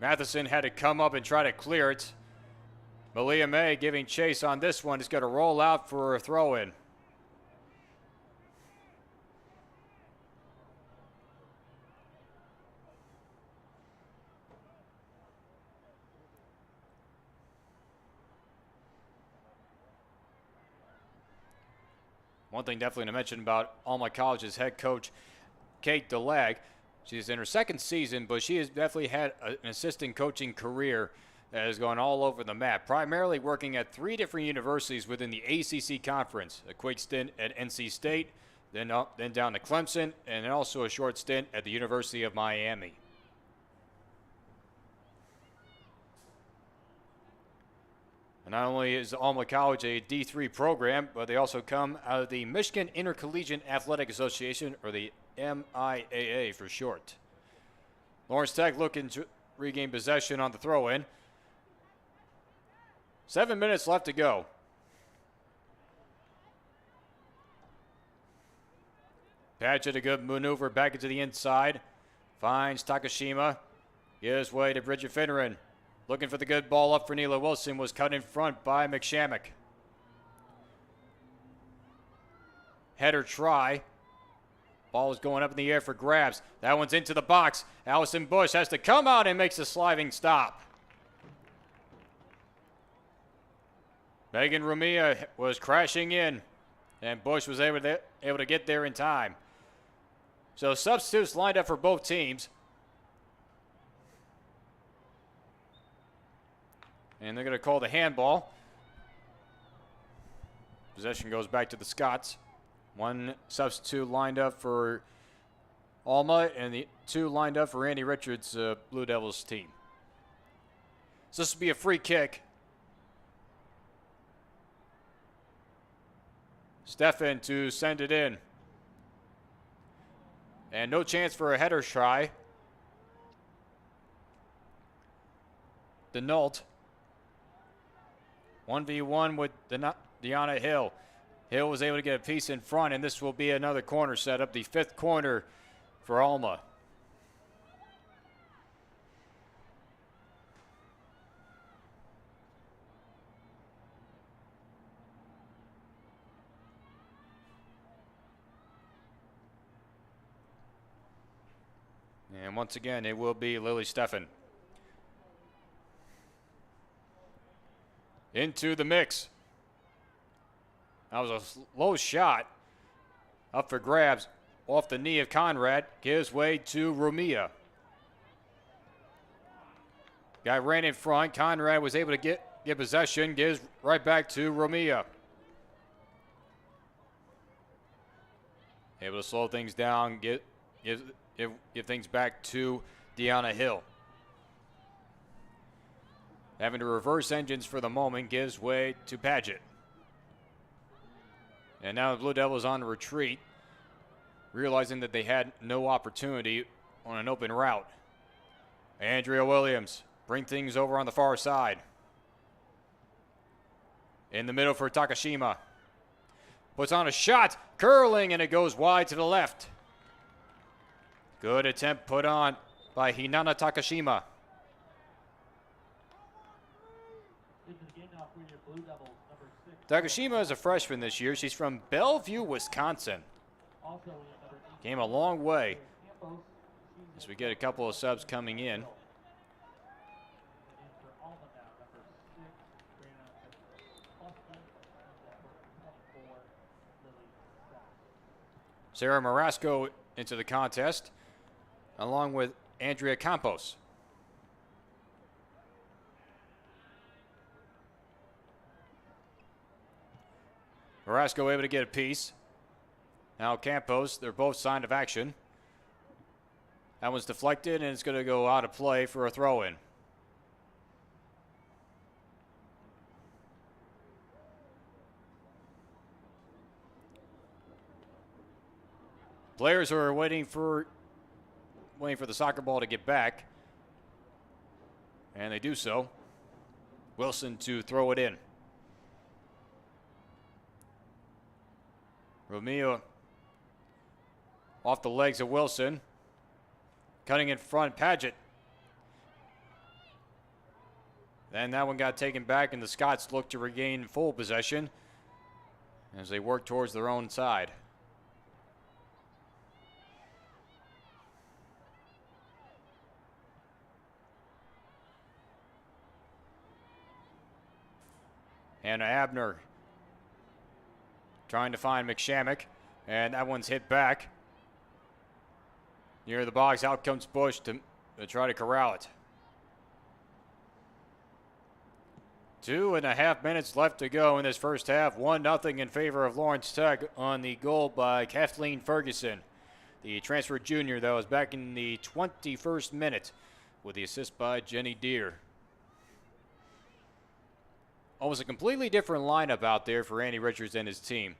Matheson had to come up and try to clear it. Malia May giving chase on this one is going to roll out for a throw-in. One thing definitely to mention about Alma College's head coach, Kate DeLag. She's in her second season, but she has definitely had an assistant coaching career that has gone all over the map, primarily working at 3 different universities within the ACC conference. A quick stint at NC State, then down to Clemson, and then also a short stint at the University of Miami. And not only is Alma College a D3 program, but they also come out of the Michigan Intercollegiate Athletic Association, or the MIAA for short. Lawrence Tech looking to regain possession on the throw-in. 7 minutes left to go. Padgett, a good maneuver back into the inside. Finds Takashima. Gives way to Bridget Finneran. Looking for the good ball up for Neela Wilson. Was cut in front by McShammock. Header try. Ball is going up in the air for grabs. That one's into the box. Allison Bush has to come out and makes a sliding stop. Megan Rumia was crashing in, and Bush was able to get there in time. So substitutes lined up for both teams. And they're going to call the handball. Possession goes back to the Scots. One substitute lined up for Alma, and the 2 lined up for Andy Richards' Blue Devils team. So this will be a free kick. Stefan to send it in. And no chance for a header try. Denault. 1v1 with Deanna Hill. Hill was able to get a piece in front, and this will be another corner set up, the 5th corner for Alma. And once again, it will be Lily Steffen. Into the mix. That was a low shot. Up for grabs. Off the knee of Conrad. Gives way to Rumia. Guy ran in front. Conrad was able to get possession. Gives right back to Rumia. Able to slow things down. Give things back to Deanna Hill. Having to reverse engines for the moment, gives way to Padgett. And now the Blue Devils on retreat, realizing that they had no opportunity on an open route. Andrea Williams bring things over on the far side. In the middle for Takashima. Puts on a shot, curling, and it goes wide to the left. Good attempt put on by Hinana Takashima. Takashima is a freshman this year. She's from Bellevue, Wisconsin. Came a long way as we get a couple of subs coming in. Sarah Marasco into the contest, along with Andrea Campos. Marasco able to get a piece. Now Campos, they're both signed of action. That one's deflected, and it's going to go out of play for a throw-in. Players are waiting for the soccer ball to get back, and they do so. Wilson to throw it in. Romeo off the legs of Wilson. Cutting in front, Padgett. Then that one got taken back, and the Scots looked to regain full possession as they work towards their own side. Hannah Abner trying to find McShammock, and that one's hit back. Near the box, out comes Bush to try to corral it. 2.5 minutes left to go in this first half. 1-0 in favor of Lawrence Tech on the goal by Kathleen Ferguson. The transfer junior, though, is back in the 21st minute with the assist by Jenny Deere. Almost a completely different lineup out there for Andy Richards and his team.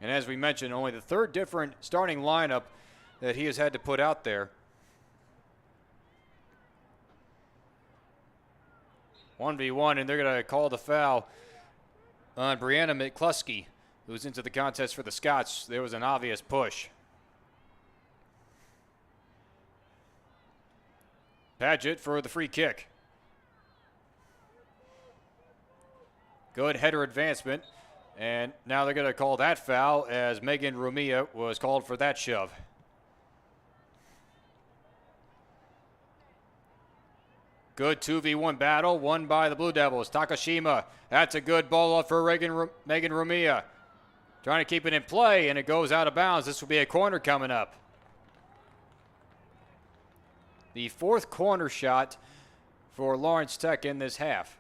And as we mentioned, only the third different starting lineup that he has had to put out there. 1v1, and they're going to call the foul on Brianna McCluskey, who's into the contest for the Scots. There was an obvious push. Paget for the free kick. Good header advancement, and now they're going to call that foul as Megan Rumia was called for that shove. Good 2v1 battle won by the Blue Devils. Takashima, that's a good ball up for Megan Rumia. Trying to keep it in play, and it goes out of bounds. This will be a corner coming up. The fourth corner shot for Lawrence Tech in this half.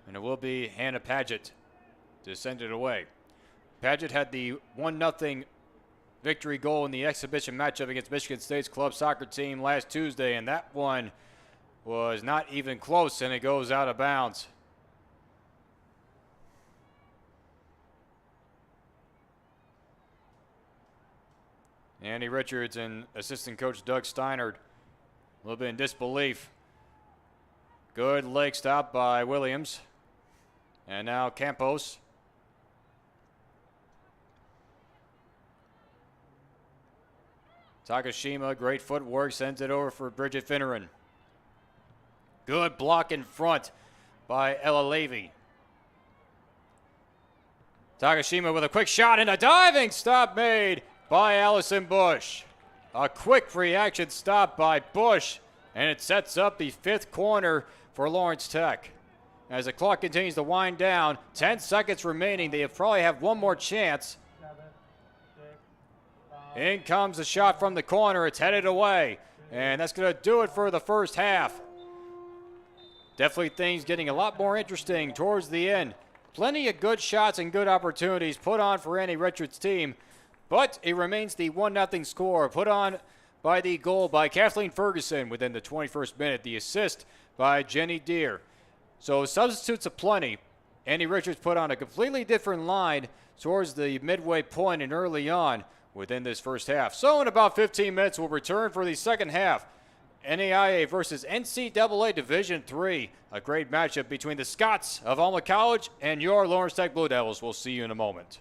And it will be Hannah Paget to send it away. Paget had the 1-0 victory goal in the exhibition matchup against Michigan State's club soccer team last Tuesday, and that one was not even close, and it goes out of bounds. Andy Richards and assistant coach Doug Steinert a little bit in disbelief. Good leg stop by Williams. And now Campos. Takashima, great footwork, sends it over for Bridget Finneran. Good block in front by Ella Levy. Takashima with a quick shot and a diving stop made by Allison Bush. A quick reaction stop by Bush, and it sets up the fifth corner for Lawrence Tech. As the clock continues to wind down, 10 seconds remaining. They probably have one more chance. 7, 6, 5. In comes the shot from the corner. It's headed away. And that's going to do it for the first half. Definitely things getting a lot more interesting towards the end. Plenty of good shots and good opportunities put on for Andy Richards' team. But it remains the 1-0 score put on by the goal by Kathleen Ferguson within the 21st minute. The assist by Jenny Deere. So substitutes aplenty. Andy Richards put on a completely different line towards the midway point and early on within this first half. So in about 15 minutes, we'll return for the second half. NAIA versus NCAA Division III. A great matchup between the Scots of Alma College and your Lawrence Tech Blue Devils. We'll see you in a moment.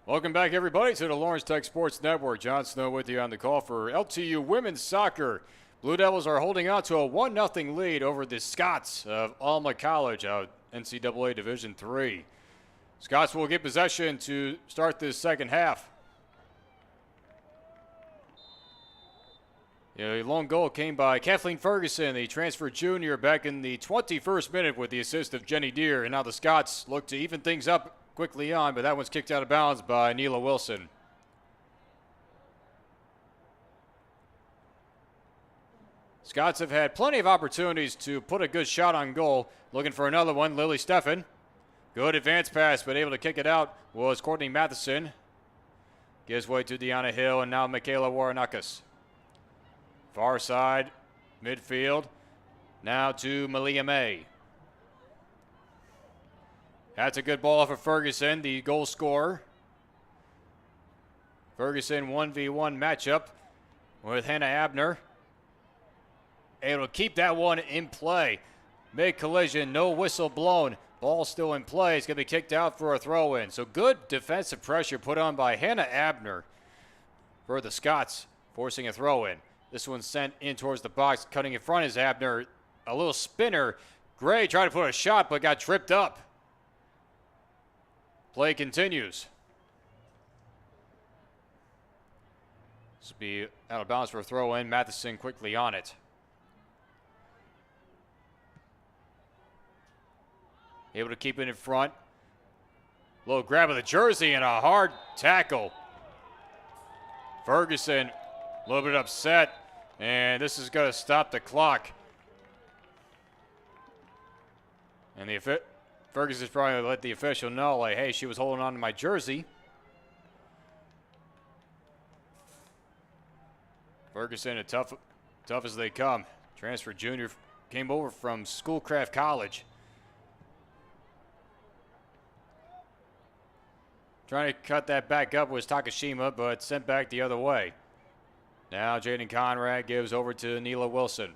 Welcome back, everybody, to the Lawrence Tech Sports Network. John Snow with you on the call for LTU women's soccer. Blue Devils are holding on to a 1-0 lead over the Scots of Alma College out NCAA Division III. Scots will get possession to start this second half. A lone goal came by Kathleen Ferguson, the transfer junior, back in the 21st minute with the assist of Jenny Deere. And now the Scots look to even things up quickly on, but that one's kicked out of bounds by Neela Wilson. Scots have had plenty of opportunities to put a good shot on goal. Looking for another one, Lily Steffen. Good advance pass, but able to kick it out was Courtney Matheson. Gives way to Deanna Hill, and now Michaela Waranakas. Far side, midfield. Now to Malia May. That's a good ball off of Ferguson, the goal scorer. Ferguson 1v1 matchup with Hannah Abner. Able to keep that one in play. Mid collision, no whistle blown. Ball still in play. It's going to be kicked out for a throw-in. So good defensive pressure put on by Hannah Abner for the Scots, forcing a throw-in. This one sent in towards the box. Cutting in front is Abner. A little spinner. Gray tried to put a shot but got tripped up. Play continues. This will be out of bounds for a throw-in. Matheson quickly on it. Able to keep it in front. Little grab of the jersey and a hard tackle. Ferguson a little bit upset, and this is going to stop the clock. And Ferguson's probably going to let the official know, like, hey, she was holding on to my jersey. Ferguson, tough as they come. Transfer junior, came over from Schoolcraft College. Trying to cut that back up was Takashima, but sent back the other way. Now Jaden Conrad gives over to Neela Wilson.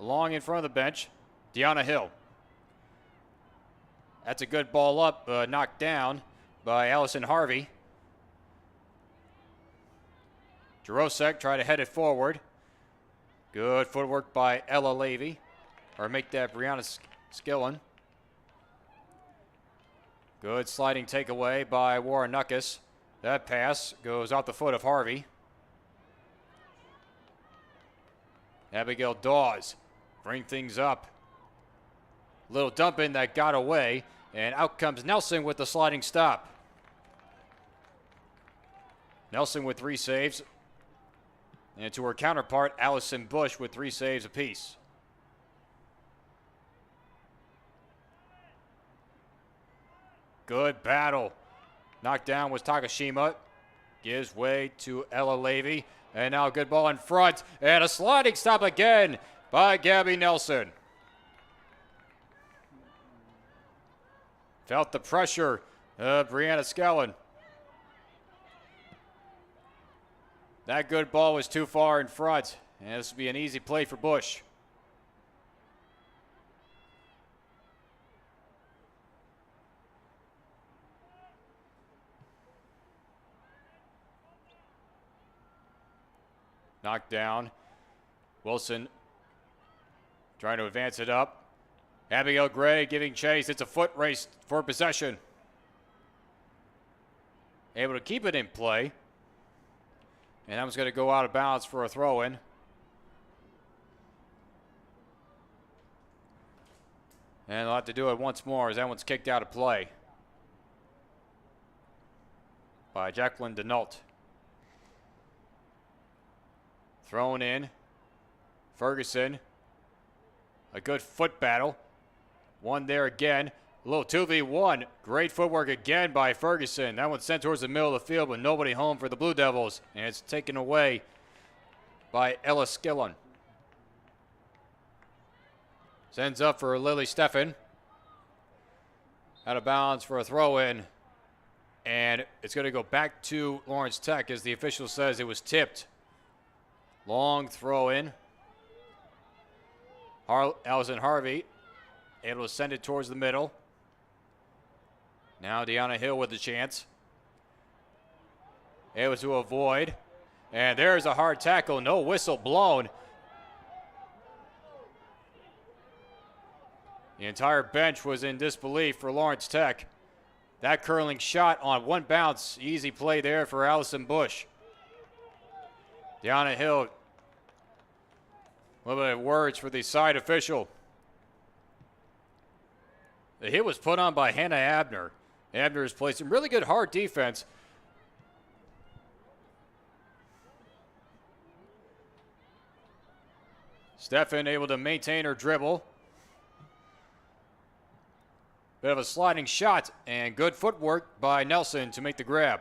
Along in front of the bench, Deanna Hill. That's a good ball up, knocked down by Allison Harvey. Jarosek tried to head it forward. Good footwork by Ella Levy. Or make that Brianna Skillen. Good sliding takeaway by Waranakas. That pass goes off the foot of Harvey. Abigail Dawes bring things up. Little dump in that got away, and out comes Nelson with the sliding stop. Nelson with 3 saves. And to her counterpart, Allison Bush with 3 saves apiece. Good battle. Knocked down was Takashima. Gives way to Ella Levy. And now a good ball in front. And a sliding stop again by Gabby Nelson. Felt the pressure of Brianna Skellen. That good ball was too far in front. And this will be an easy play for Bush. Knocked down. Wilson trying to advance it up. Abigail Gray giving chase. It's a foot race for possession. Able to keep it in play. And that was going to go out of bounds for a throw-in. And they'll have to do it once more as that one's kicked out of play by Jacqueline Denault. Thrown in. Ferguson. A good foot battle. One there again. A little 2v1. Great footwork again by Ferguson. That one sent towards the middle of the field, but nobody home for the Blue Devils. And it's taken away by Ella Skillen. Sends up for Lily Steffen. Out of bounds for a throw-in. And it's going to go back to Lawrence Tech as the official says it was tipped. Long throw in. Allison Harvey able to send it towards the middle. Now Deanna Hill with the chance. Able to avoid. And there's a hard tackle. No whistle blown. The entire bench was in disbelief for Lawrence Tech. That curling shot on one bounce. Easy play there for Allison Bush. Deanna Hill. A little bit of words for the side official. The hit was put on by Hannah Abner. Abner has played some really good hard defense. Stefan able to maintain her dribble. Bit of a sliding shot and good footwork by Nelson to make the grab.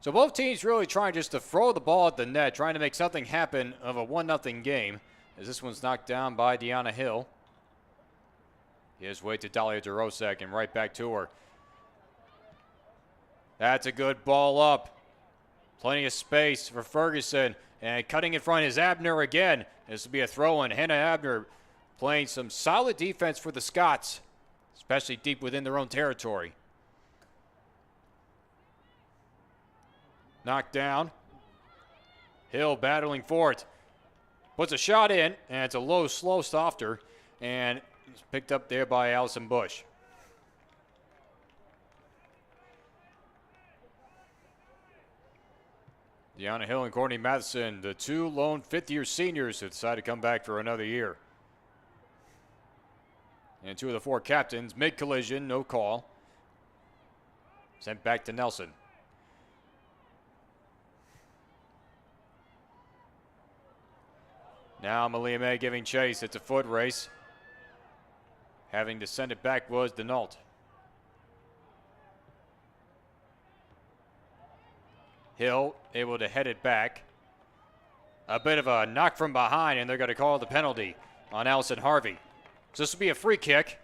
So both teams really trying just to throw the ball at the net, trying to make something happen of a 1-0 game, as this one's knocked down by Deanna Hill. Gives way to Dahlia Dorosek and right back to her. That's a good ball up. Plenty of space for Ferguson. And cutting in front is Abner again. This will be a throw-in. Hannah Abner playing some solid defense for the Scots, especially deep within their own territory. Knocked down. Hill battling for it. Puts a shot in, and it's a low, slow softer. And it's picked up there by Allison Bush. Deanna Hill and Courtney Matheson, the two lone fifth-year seniors who decided to come back for another year. And two of the four captains, mid-collision, no call. Sent back to Nelson. Now Malia May giving chase. It's a foot race. Having to send it back was Denault. Hill able to head it back. A bit of a knock from behind, and they're going to call the penalty on Allison Harvey. So this will be a free kick.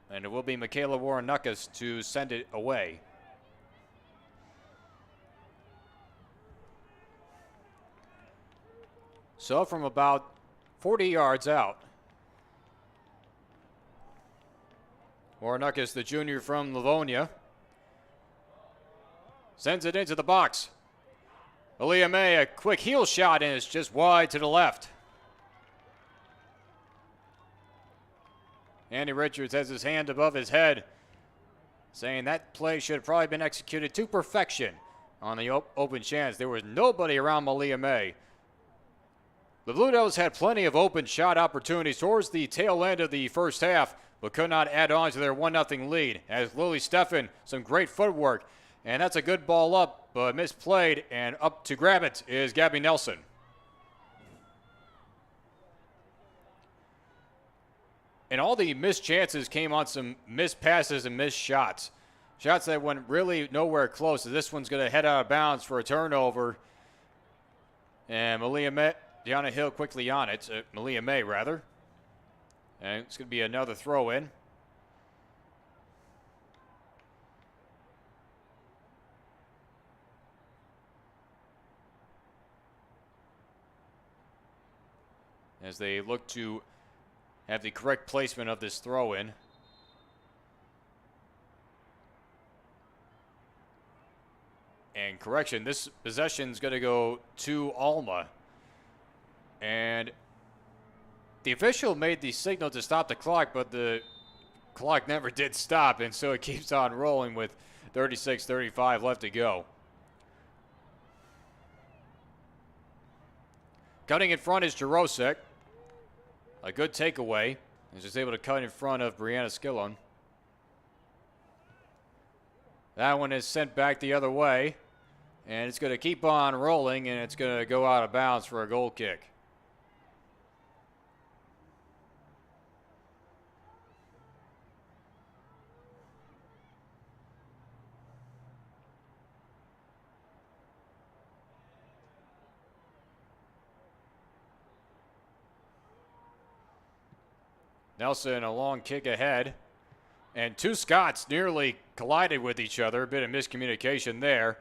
And it will be Michaela Warrenuckas to send it away. So from about 40 yards out, Warrenuckas, the junior from Livonia, sends it into the box. Aaliyah May, a quick heel shot, and it's just wide to the left. Andy Richards has his hand above his head, saying that play should have probably been executed to perfection on the open chance. There was nobody around Malia May. The Blue Devils had plenty of open shot opportunities towards the tail end of the first half, but could not add on to their 1-0 lead. As Lily Steffen, some great footwork, and that's a good ball up, but misplayed, and up to grab it is Gabby Nelson. And all the missed chances came on some missed passes and missed shots. Shots that went really nowhere close. So this one's going to head out of bounds for a turnover. And Deanna Hill quickly on it. Malia May, rather. And it's going to be another throw-in. As they look to have the correct placement of this throw-in. And correction, this possession is going to go to Alma. And the official made the signal to stop the clock, but the clock never did stop, and so it keeps on rolling with 36-35 left to go. Cutting in front is Jarosek. A good takeaway. He's just able to cut in front of Brianna Skillon. That one is sent back the other way. And it's going to keep on rolling, and it's going to go out of bounds for a goal kick. Nelson, a long kick ahead. And two Scots nearly collided with each other. A bit of miscommunication there.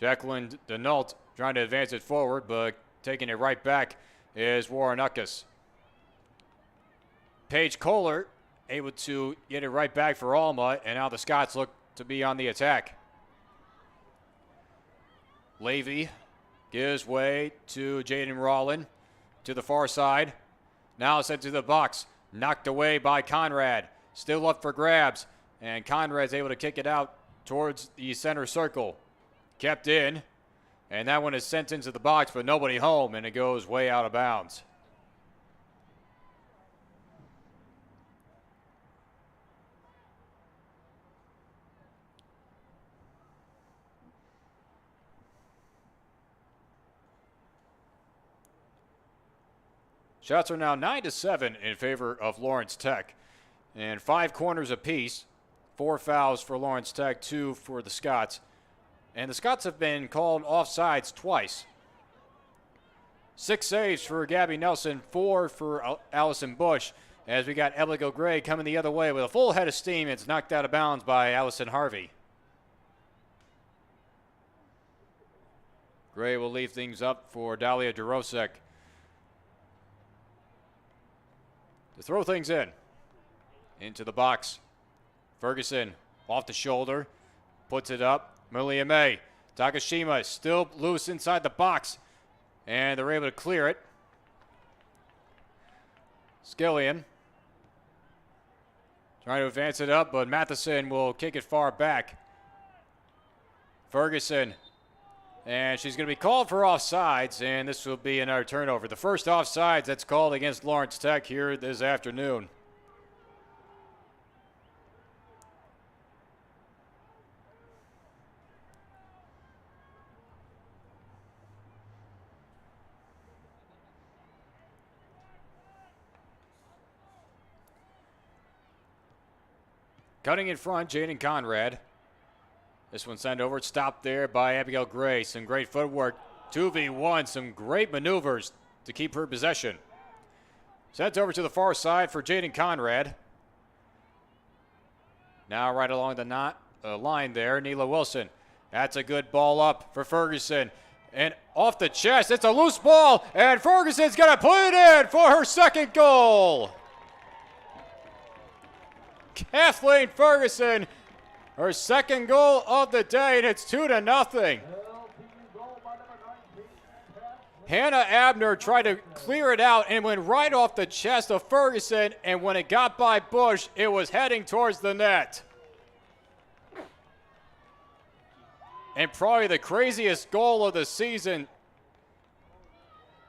Jacqueline Denault trying to advance it forward, but taking it right back is Warrenuckas. Paige Kohler able to get it right back for Alma, and now the Scots look to be on the attack. Levy gives way to Jaden Rawlin to the far side. Now sent to the box. Knocked away by Conrad. Still up for grabs. And Conrad's able to kick it out towards the center circle. Kept in. And that one is sent into the box, but nobody home, and it goes way out of bounds. Shots are now 9-7 in favor of Lawrence Tech. And 5 corners apiece. 4 fouls for Lawrence Tech, 2 for the Scots. And the Scots have been called offsides twice. 6 saves for Gabby Nelson, 4 for Allison Bush. As we got Abigail Gray coming the other way with a full head of steam. It's knocked out of bounds by Allison Harvey. Gray will leave things up for Dalia Dorosek to throw things into the box. Ferguson off the shoulder, puts it up. Malia May. Takashima still loose inside the box, and they're able to clear it. Skillian trying to advance it up, but Matheson will kick it far back. Ferguson, and she's going to be called for offsides, and this will be another turnover. The first offsides that's called against Lawrence Tech here this afternoon. Cutting in front, Jaden Conrad. This one sent over, stopped there by Abigail Gray. Some great footwork, 2v1, some great maneuvers to keep her possession. Sent over to the far side for Jaden Conrad. Now right along the line there, Neela Wilson. That's a good ball up for Ferguson. And off the chest, it's a loose ball, and Ferguson's going to put it in for her second goal. Kathleen Ferguson, her second goal of the day, and it's 2-0. Hannah Abner tried to clear it out and went right off the chest of Ferguson, and when it got by Bush, it was heading towards the net. And probably the craziest goal of the season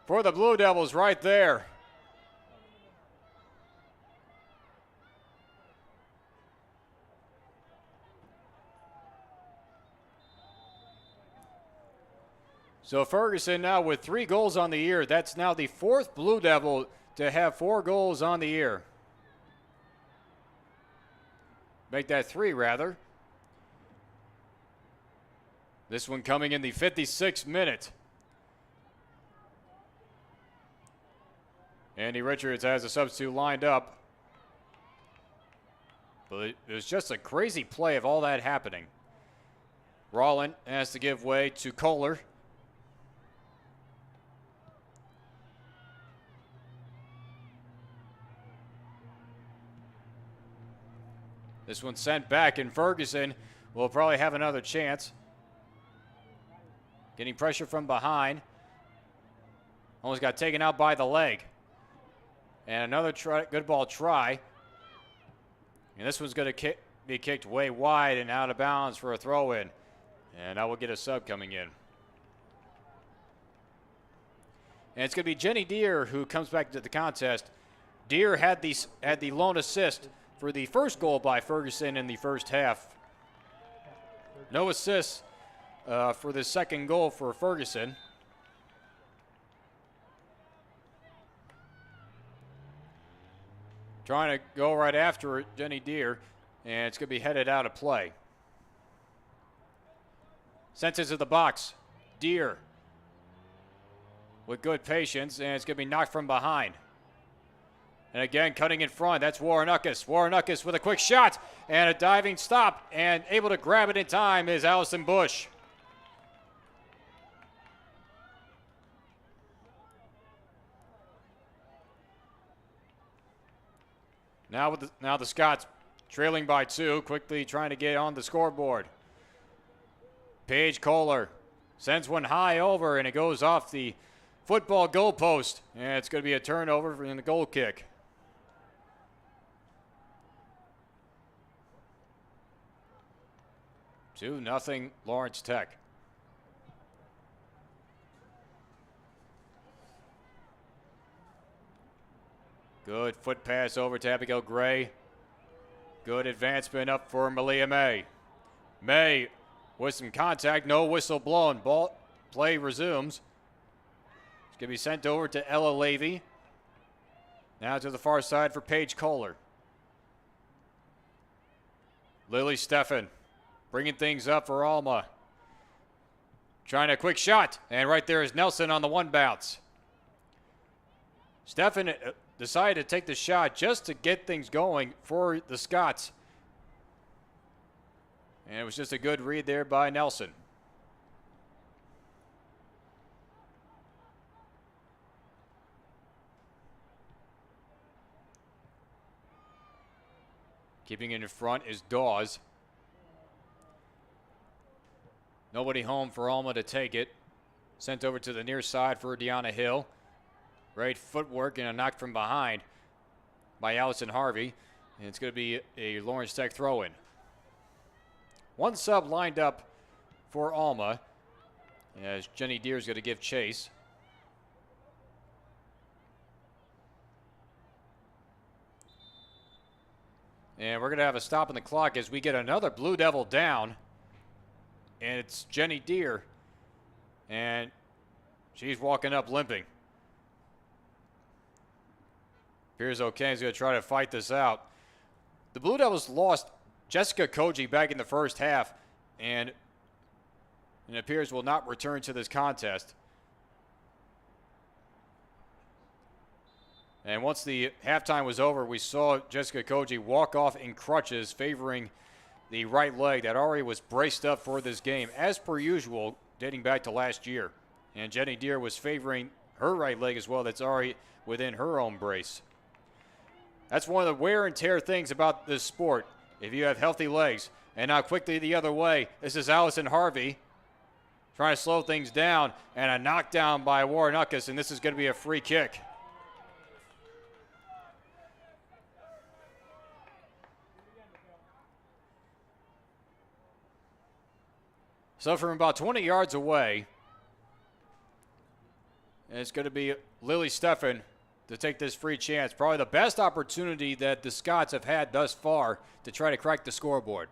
for the Blue Devils right there. So Ferguson now with 3 goals on the year. That's now the 4th Blue Devil to have 4 goals on the year. Make that 3, rather. This one coming in the 56th minute. Andy Richards has a substitute lined up. But it was just a crazy play of all that happening. Rawlin has to give way to Kohler. This one sent back, and Ferguson will probably have another chance. Getting pressure from behind. Almost got taken out by the leg. And another good ball try. And this one's going to be kicked way wide and out of bounds for a throw-in. And I will get a sub coming in. And it's going to be Jenny Deere who comes back to the contest. Deere had the lone assist for the first goal by Ferguson in the first half. No assists for the second goal for Ferguson. Trying to go right after it, Jenny Deere, and it's going to be headed out of play. Sent into the box. Deere with good patience, and it's going to be knocked from behind. And again, cutting in front, that's Warrenukis. Warrenukis with a quick shot and a diving stop, and able to grab it in time is Allison Bush. Now the Scots trailing by 2, quickly trying to get on the scoreboard. Paige Kohler sends one high over, and it goes off the football goalpost. And it's going to be a turnover in the goal kick. Two nothing Lawrence Tech. Good foot pass over to Abigail Gray. Good advancement up for Malia May. May with some contact, no whistle blown. Ball play resumes. It's going to be sent over to Ella Levy. Now to the far side for Paige Kohler. Lily Steffen bringing things up for Alma. Trying a quick shot, and right there is Nelson on the one bounce. Steffen decided to take the shot just to get things going for the Scots. And it was just a good read there by Nelson. Keeping it in front is Dawes. Nobody home for Alma to take it. Sent over to the near side for Deanna Hill. Great footwork and a knock from behind by Allison Harvey. And it's going to be a Lawrence Tech throw-in. One sub lined up for Alma as Jenny Deere is going to give chase. And we're going to have a stop on the clock as we get another Blue Devil down. And it's Jenny Deere. And she's walking up limping. Here's O'Kane's going to try to fight this out. The Blue Devils lost Jessica Koji back in the first half, and it appears will not return to this contest. And once the halftime was over, we saw Jessica Koji walk off in crutches, favoring the right leg that already was braced up for this game, as per usual, dating back to last year. And Jenny Deere was favoring her right leg as well, that's already within her own brace. That's one of the wear and tear things about this sport. If you have healthy legs. And now quickly the other way. This is Allison Harvey trying to slow things down. And a knockdown by Warrenukis. And this is going to be a free kick. So from about 20 yards away, and it's going to be Lily Steffen to take this free chance. Probably the best opportunity that the Scots have had thus far to try to crack the scoreboard.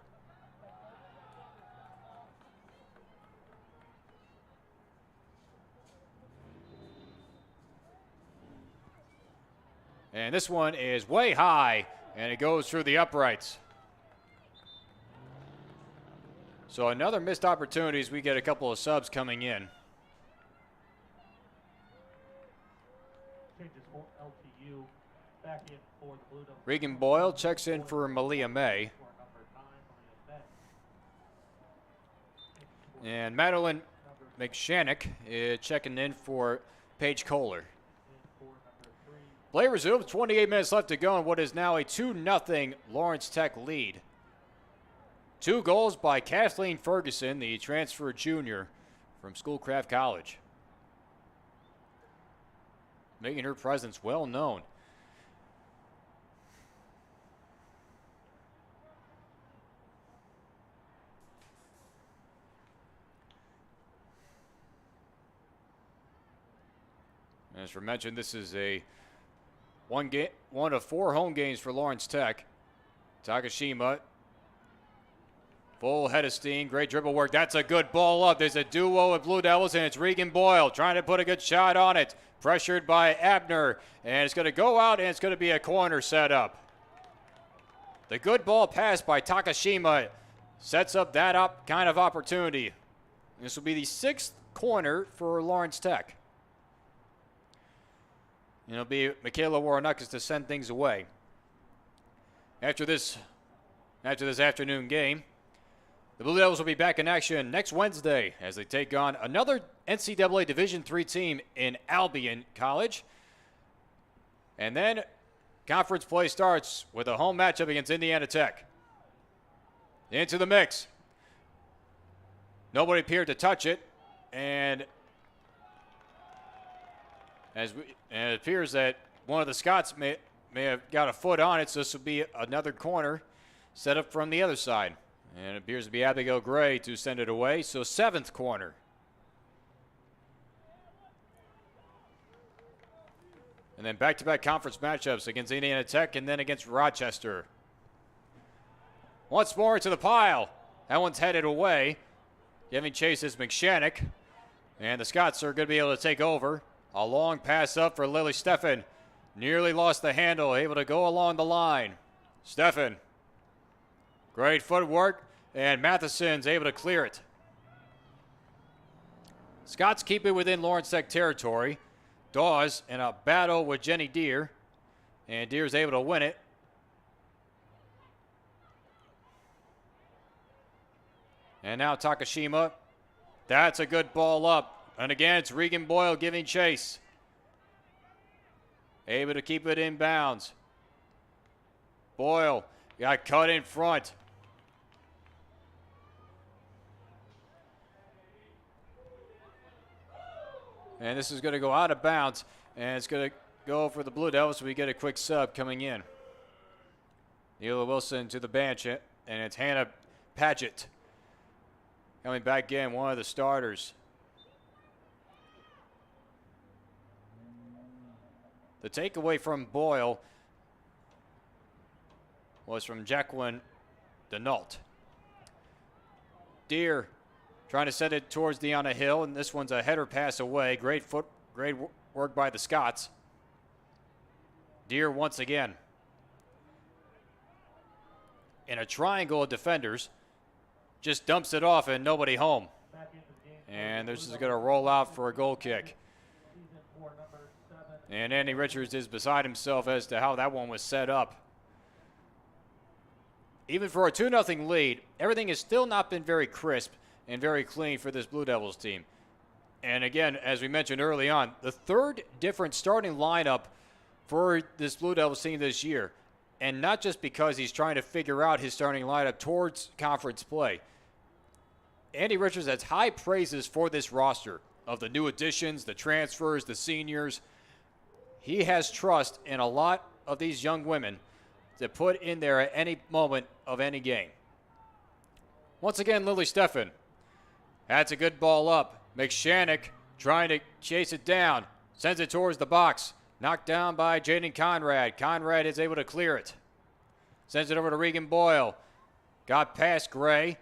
And this one is way high, and it goes through the uprights. So another missed opportunity as we get a couple of subs coming in. Changes for LTU. Back in for the Blue Devils. Regan Boyle checks in for Malia May. For number 9, Malia May. And Madeline McShannock is checking in for Paige Kohler. In for number 3. Play resumes, 28 minutes left to go in what is now a 2-0 Lawrence Tech lead. 2 goals by Kathleen Ferguson, the transfer junior from Schoolcraft College. Making her presence well known. As we mentioned, this is a one of 4 home games for Lawrence Tech. Takashima, full head of steam, great dribble work. That's a good ball up. There's a duo of Blue Devils, and it's Regan Boyle trying to put a good shot on it. Pressured by Abner, and it's going to go out, and it's going to be a corner set up. The good ball pass by Takashima sets up that kind of opportunity. This will be the 6th corner for Lawrence Tech. And it'll be Michaela Warrenukis to send things away. After this afternoon game, the Blue Devils will be back in action next Wednesday as they take on another NCAA Division III team in Albion College. And then conference play starts with a home matchup against Indiana Tech. Into the mix. Nobody appeared to touch it, and it appears that one of the Scots may have got a foot on it, so this will be another corner set up from the other side. And it appears to be Abigail Gray to send it away, so 7th corner. And then back-to-back conference matchups against Indiana Tech and then against Rochester. Once more to the pile. That one's headed away. Giving chase is McShannock. And the Scots are going to be able to take over. A long pass up for Lily Steffen. Nearly lost the handle, able to go along the line. Steffen. Great footwork, and Matheson's able to clear it. Scots keep it within Lawrence Tech territory. Dawes in a battle with Jenny Deere, and Deere's able to win it. And now Takashima. That's a good ball up. And again, it's Regan Boyle giving chase. Able to keep it in bounds. Boyle got cut in front. And this is going to go out of bounds, and it's going to go for the Blue Devils, so we get a quick sub coming in. Neela Wilson to the bench, and it's Hannah Paget coming back in, one of the starters. The takeaway from Boyle was from Jacqueline Denault. Deere trying to set it towards Deanna Hill, and this one's a header pass away. Great work by the Scots. Deere once again. In a triangle of defenders, just dumps it off and nobody home. And this is going to roll out for a goal kick. And Andy Richards is beside himself as to how that one was set up. Even for a 2-0 lead, everything has still not been very crisp and very clean for this Blue Devils team. And again, as we mentioned early on, the third different starting lineup for this Blue Devils team this year. And not just because he's trying to figure out his starting lineup towards conference play. Andy Richards has high praises for this roster of the new additions, the transfers, the seniors. He has trust in a lot of these young women to put in there at any moment of any game. Once again, Lily Steffen. That's a good ball up. McShannock trying to chase it down. Sends it towards the box. Knocked down by Jaden Conrad. Conrad is able to clear it. Sends it over to Regan Boyle. Got past Gray.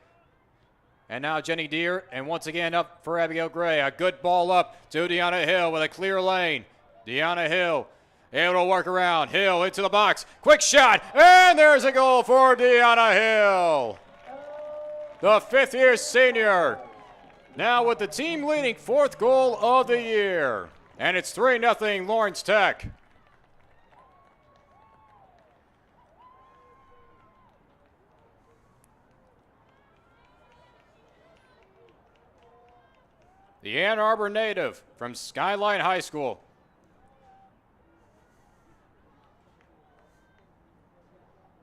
And now Jenny Deere. And once again up for Abigail Gray. A good ball up to Deanna Hill with a clear lane. Deanna Hill able to work around. Hill into the box. Quick shot. And there's a goal for Deanna Hill. The 5th-year senior. Now with the team leading 4th goal of the year. And it's 3-0 Lawrence Tech. The Ann Arbor native from Skyline High School.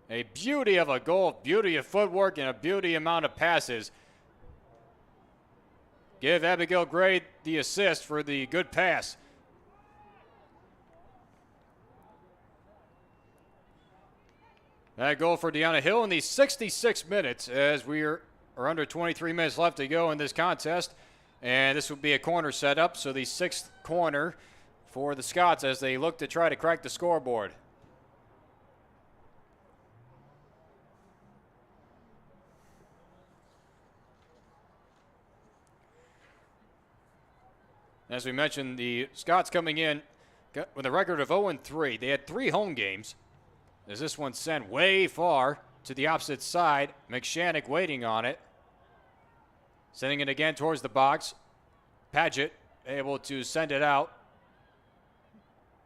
A beauty of a goal, beauty of footwork, and a beauty amount of passes. Give Abigail Gray the assist for the good pass. That goal for Deanna Hill in the 66 minutes as we are under 23 minutes left to go in this contest. And this will be a corner setup, so the 6th corner for the Scots as they look to try to crack the scoreboard. As we mentioned, the Scots coming in with a record of 0-3. They had 3 home games. As this one sent way far to the opposite side. McShannock waiting on it. Sending it again towards the box. Paget able to send it out.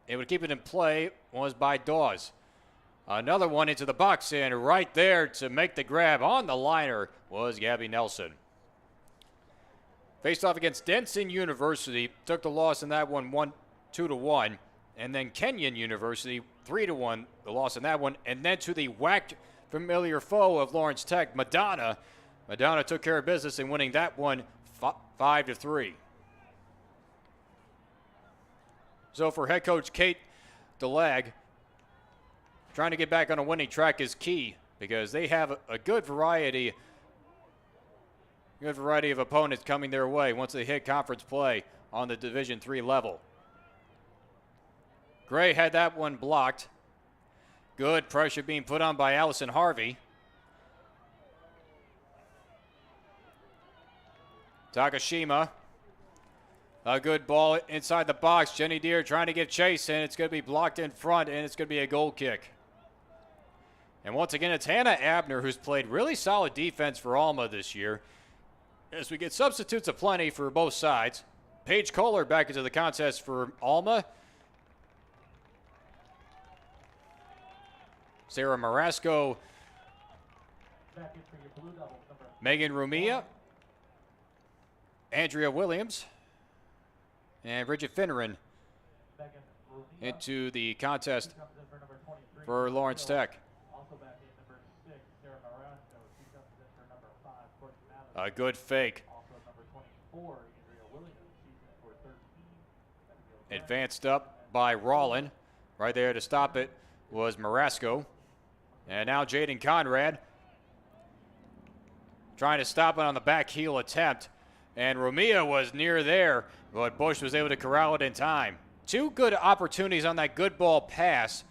Able to keep it in play was by Dawes. Another one into the box, and right there to make the grab on the liner was Gabby Nelson. Faced off against Denson University. Took the loss in that one 2-1. And then Kenyon University, 3-1, the loss in that one. And then to the whacked familiar foe of Lawrence Tech, Madonna. Madonna took care of business in winning that one 5-3. So for head coach Kate DeLag, trying to get back on a winning track is key because they have a good variety of opponents coming their way once they hit conference play on the Division III level. Gray had that one blocked. Good pressure being put on by Allison Harvey. Takashima. A good ball inside the box. Jenny Deere trying to give chase, and it's going to be blocked in front, and it's going to be a goal kick. And once again, it's Hannah Abner who's played really solid defense for Alma this year. As we get substitutes aplenty for both sides. Paige Kohler back into the contest for Alma. Sarah Marasco. Back in for your Blue Devils, number Megan Rumia. Andrea Williams. And Bridget Finneran Megan Rumia. into the contest Comes in for number 23. for Lawrence Tech. Also back in number 6, Sarah Marasco. She comes in for number 5, Courtney Madison. A good fake. Also number 24, Andrea Williams. She's in for 13. Abigail Advanced up by Rollin. Right there to stop it was Marasco. And now Jaden Conrad trying to stop it on the back heel attempt. And Rumia was near there, but Bush was able to corral it in time. Two good opportunities on that good ball pass,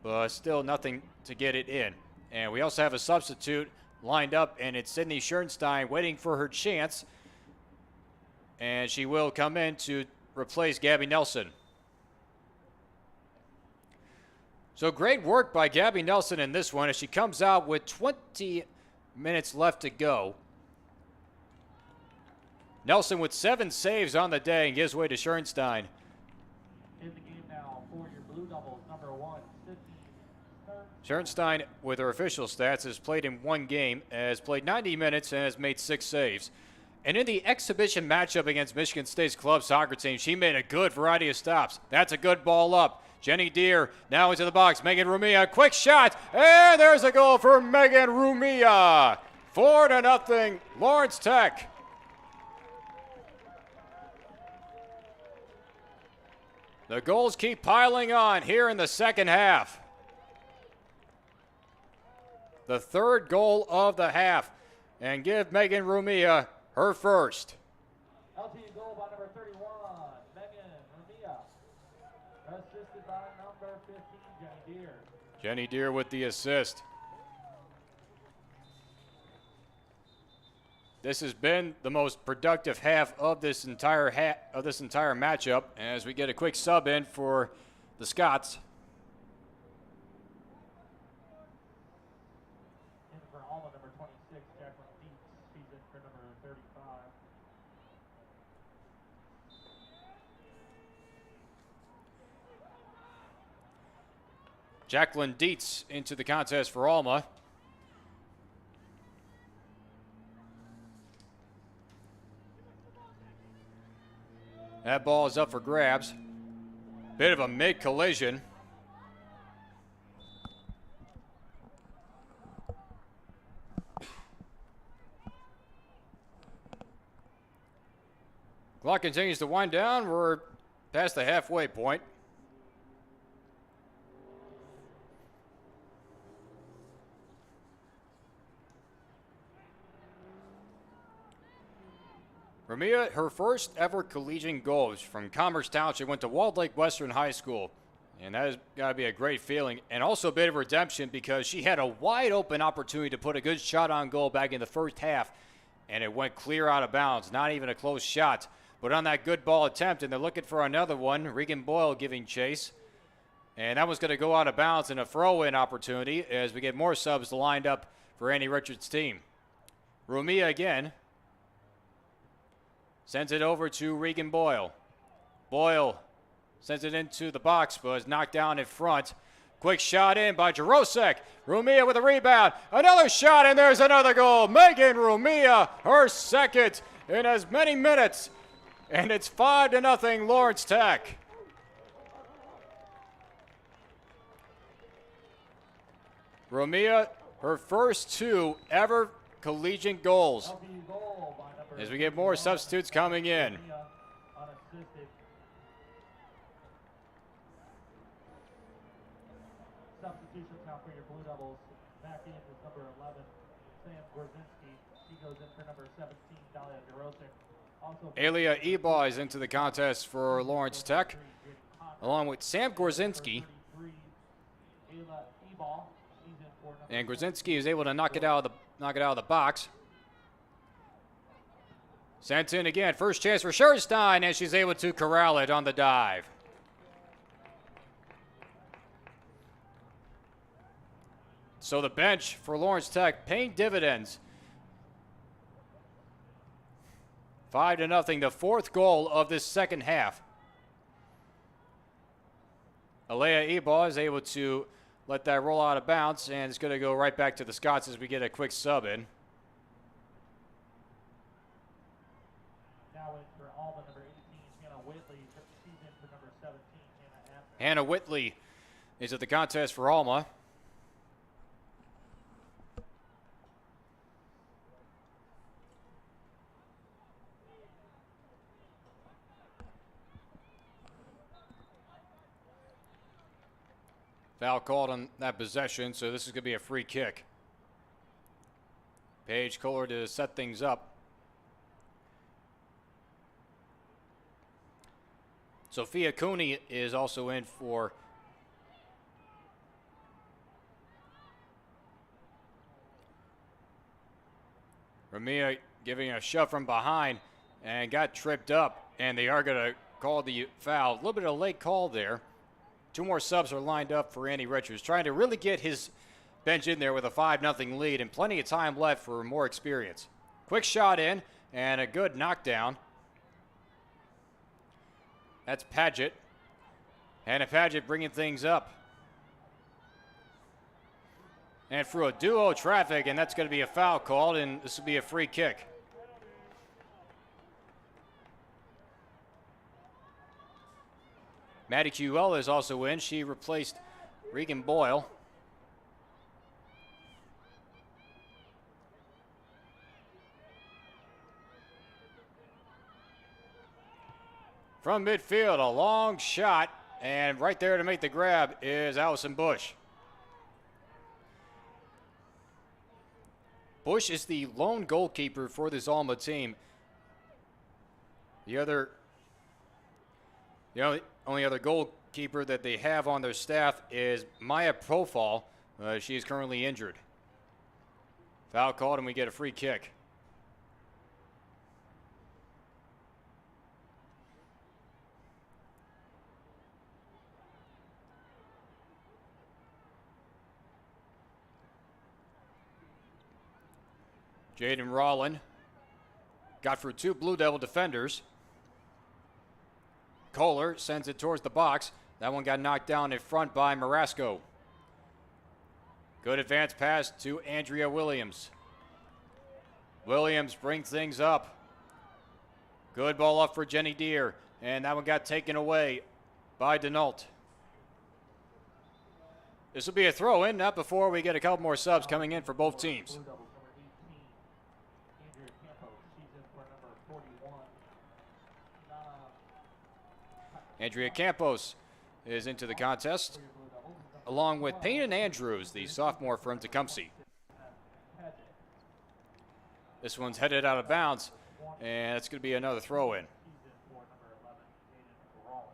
but still nothing to get it in. And we also have a substitute lined up, and it's Sydney Schernstein waiting for her chance. And she will come in to replace Gabby Nelson. So great work by Gabby Nelson in this one as she comes out with 20 minutes left to go. Nelson with 7 saves on the day and gives way to Schernstein. In the game now for your Blue Devils, number 1, Sydney Schernstein, with her official stats, has played in 1 game, has played 90 minutes, and has made 6 saves. And in the exhibition matchup against Michigan State's club soccer team, she made a good variety of stops. That's a good ball up. Jenny Deere now into the box. Megan Rumia, quick shot, and there's a goal for Megan Rumia. 4-0, Lawrence Tech. The goals keep piling on here in the second half. The 3rd goal of the half, and give Megan Rumia her first. LTU goal by number 31, Megan Rumia. Assisted by number 15, Jenny Deere. Jenny Deere with the assist. This has been the most productive half of this entire matchup as we get a quick sub in for the Scots. In for Alma, number 26, Jacqueline Dietz. She's in for number 35. Jacqueline Dietz into the contest for Alma. That ball is up for grabs. Bit of a mid-collision. Clock continues to wind down. We're past the halfway point. Rumia, her first ever collegiate goal is from Commerce Township, went to Walled Lake Western High School. And that has got to be a great feeling. And also a bit of redemption because she had a wide open opportunity to put a good shot on goal back in the first half. And it went clear out of bounds. Not even a close shot. But on that good ball attempt, and they're looking for another one. Regan Boyle giving chase. And that was going to go out of bounds in a throw-in opportunity as we get more subs lined up for Annie Richards' team. Rumia again. Sends it over to Regan Boyle. Boyle sends it into the box, but is knocked down in front. Quick shot in by Jarosek. Rumia with a rebound. Another shot, and there's another goal. Megan Rumia, her second in as many minutes. And it's 5-0 Lawrence Tech. Romia, her first 2 ever collegiate goals. LTU goal by number As we get more 51, substitutes coming in. Mia, unassisted. Substitutions now for your Blue Devils. Back in is number 11, Sam Gorzinski. She goes in for number 17, Dalia Dorosic. Also, Alia Eba is into the contest for Lawrence Tech, along with Sam Gorzinski. 33, Ayla Ebal. She's in for number And Gorzinski is able to knock it out of the box. Sent in again. First chance for Scherstein, and she's able to corral it on the dive. So the bench for Lawrence Tech paying dividends. 5-0, the 4th goal of this second half. Alea Eba is able to let that roll out of bounds, and it's going to go right back to the Scots as we get a quick sub in. now in for Alma, number 18, Hannah Whitley. She's in for number 17, Hannah Abner. Hannah Whitley is at the contest for Alma. Foul called on that possession, so this is going to be a free kick. Paige Kohler to set things up. Sophia Cooney is also in for Ramia, giving a shove from behind and got tripped up, and they are going to call the foul. A little bit of a late call there. 2 more subs are lined up for Andy Richards, trying to really get his bench in there with a 5-0 lead and plenty of time left for more experience. Quick shot in and a good knockdown. That's Paget. Hannah Paget bringing things up. And through a duo traffic, and that's going to be a foul called, and this will be a free kick. Maddie QL is also in. She replaced Regan Boyle. From midfield, a long shot, and right there to make the grab is Allison Bush. Bush is the lone goalkeeper for this Alma team. The only other goalkeeper that they have on their staff is Maya Profal. She is currently injured. Foul called, and we get a free kick. Jaden Rawlin got through 2 Blue Devil defenders. Kohler sends it towards the box. That one got knocked down in front by Marasco. Good advance pass to Andrea Williams. Williams brings things up. Good ball up for Jenny Deere, and that one got taken away by Denault. This will be a throw-in, not before we get a couple more subs coming in for both teams. Blue Devils, number 18, Andrea Campos. She's in for number 41, Andrea Campos is into the contest, along with Payton Andrews, the sophomore from Tecumseh. This one's headed out of bounds, and it's going to be another throw-in. She's in for number 11, Aiden Rawlin.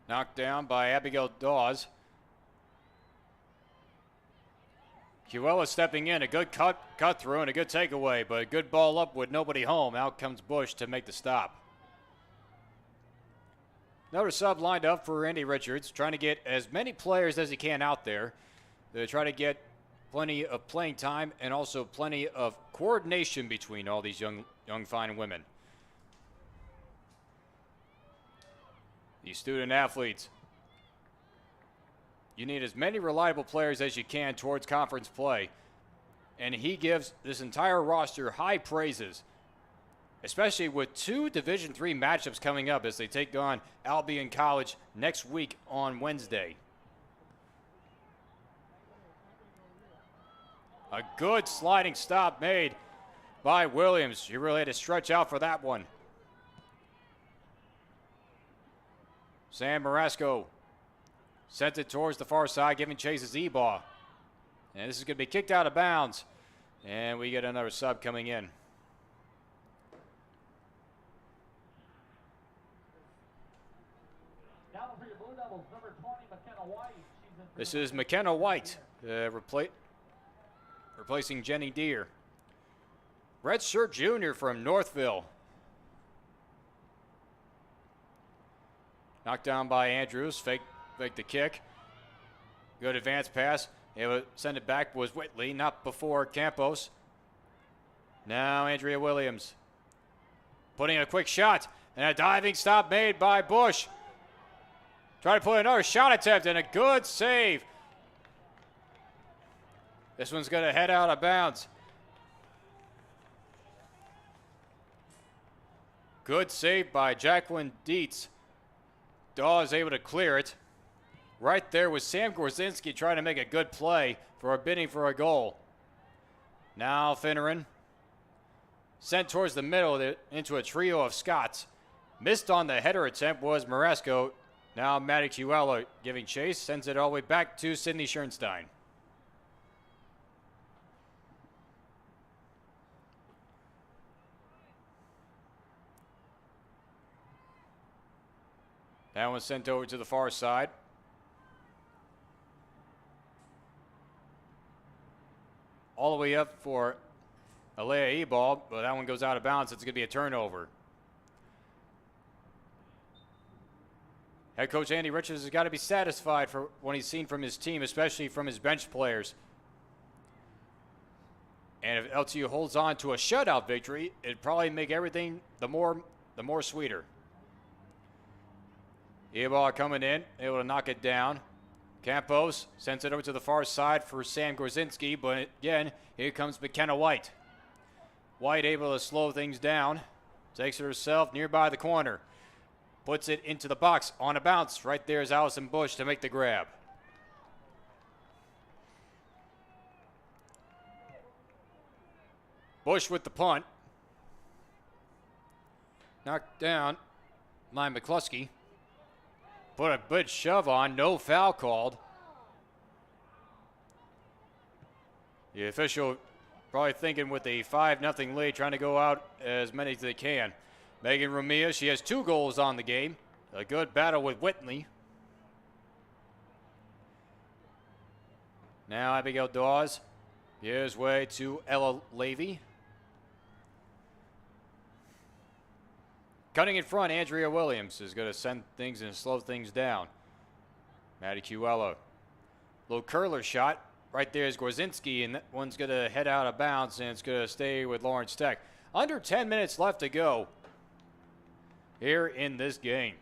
Knocked down by Abigail Dawes. Cuella stepping in, a good cut through and a good takeaway, but a good ball up with nobody home. Out comes Bush to make the stop. Another sub lined up for Andy Richards, trying to get as many players as he can out there to try to get plenty of playing time and also plenty of coordination between all these young fine women. These student athletes, you need as many reliable players as you can towards conference play. And he gives this entire roster high praises especially with 2 Division III matchups coming up as they take on Albion College next week on Wednesday. A good sliding stop made by Williams. She really had to stretch out for that one. Sam Marasco sent it towards the far side, giving chase as E-ball. And this is going to be kicked out of bounds. And we get another sub coming in. Now for your Blue Devils, number 20, McKenna White. This is McKenna White, replacing Jenny Deere. Redshirt junior from Northville. Knocked down by Andrews, fake the kick. Good advance pass. Able to send it back was Whitley, not before Campos. Now Andrea Williams. Putting a quick shot, and a diving stop made by Bush. Try to put another shot attempt, and a good save. This one's going to head out of bounds. Good save by Jacqueline Dietz. Dawes able to clear it. Right there was Sam Gorzinski trying to make a good play for a bidding for a goal. Now Finneran. Sent towards the middle into a trio of Scots. Missed on the header attempt was Marasco. Now Maddie Cuella giving chase. Sends it all the way back to Sydney Schoenstein. That one sent over to the far side. All the way up for Alea E-ball, but that one goes out of bounds. It's going to be a turnover. Head coach Andy Richards has got to be satisfied for what he's seen from his team, especially from his bench players. And if LTU holds on to a shutout victory, it'd probably make everything the more sweeter. E-ball coming in, able to knock it down. Campos sends it over to the far side for Sam Gorzinski, but again, here comes McKenna White. White able to slow things down. Takes it herself nearby the corner. Puts it into the box on a bounce. Right there is Allison Bush to make the grab. Bush with the punt. Knocked down by McCluskey. Put a good shove on, no foul called. The official probably thinking with a 5-0 lead, trying to go out as many as they can. Megan Rumia, she has 2 goals on the game. A good battle with Whitley. Now Abigail Dawes. Here's way to Ella Levy. Cutting in front, Andrea Williams is going to send things and slow things down. Maddie Cuella. Little curler shot. Right there is Gorzinski, and that one's going to head out of bounds, and it's going to stay with Lawrence Tech. Under 10 minutes left to go here in this game.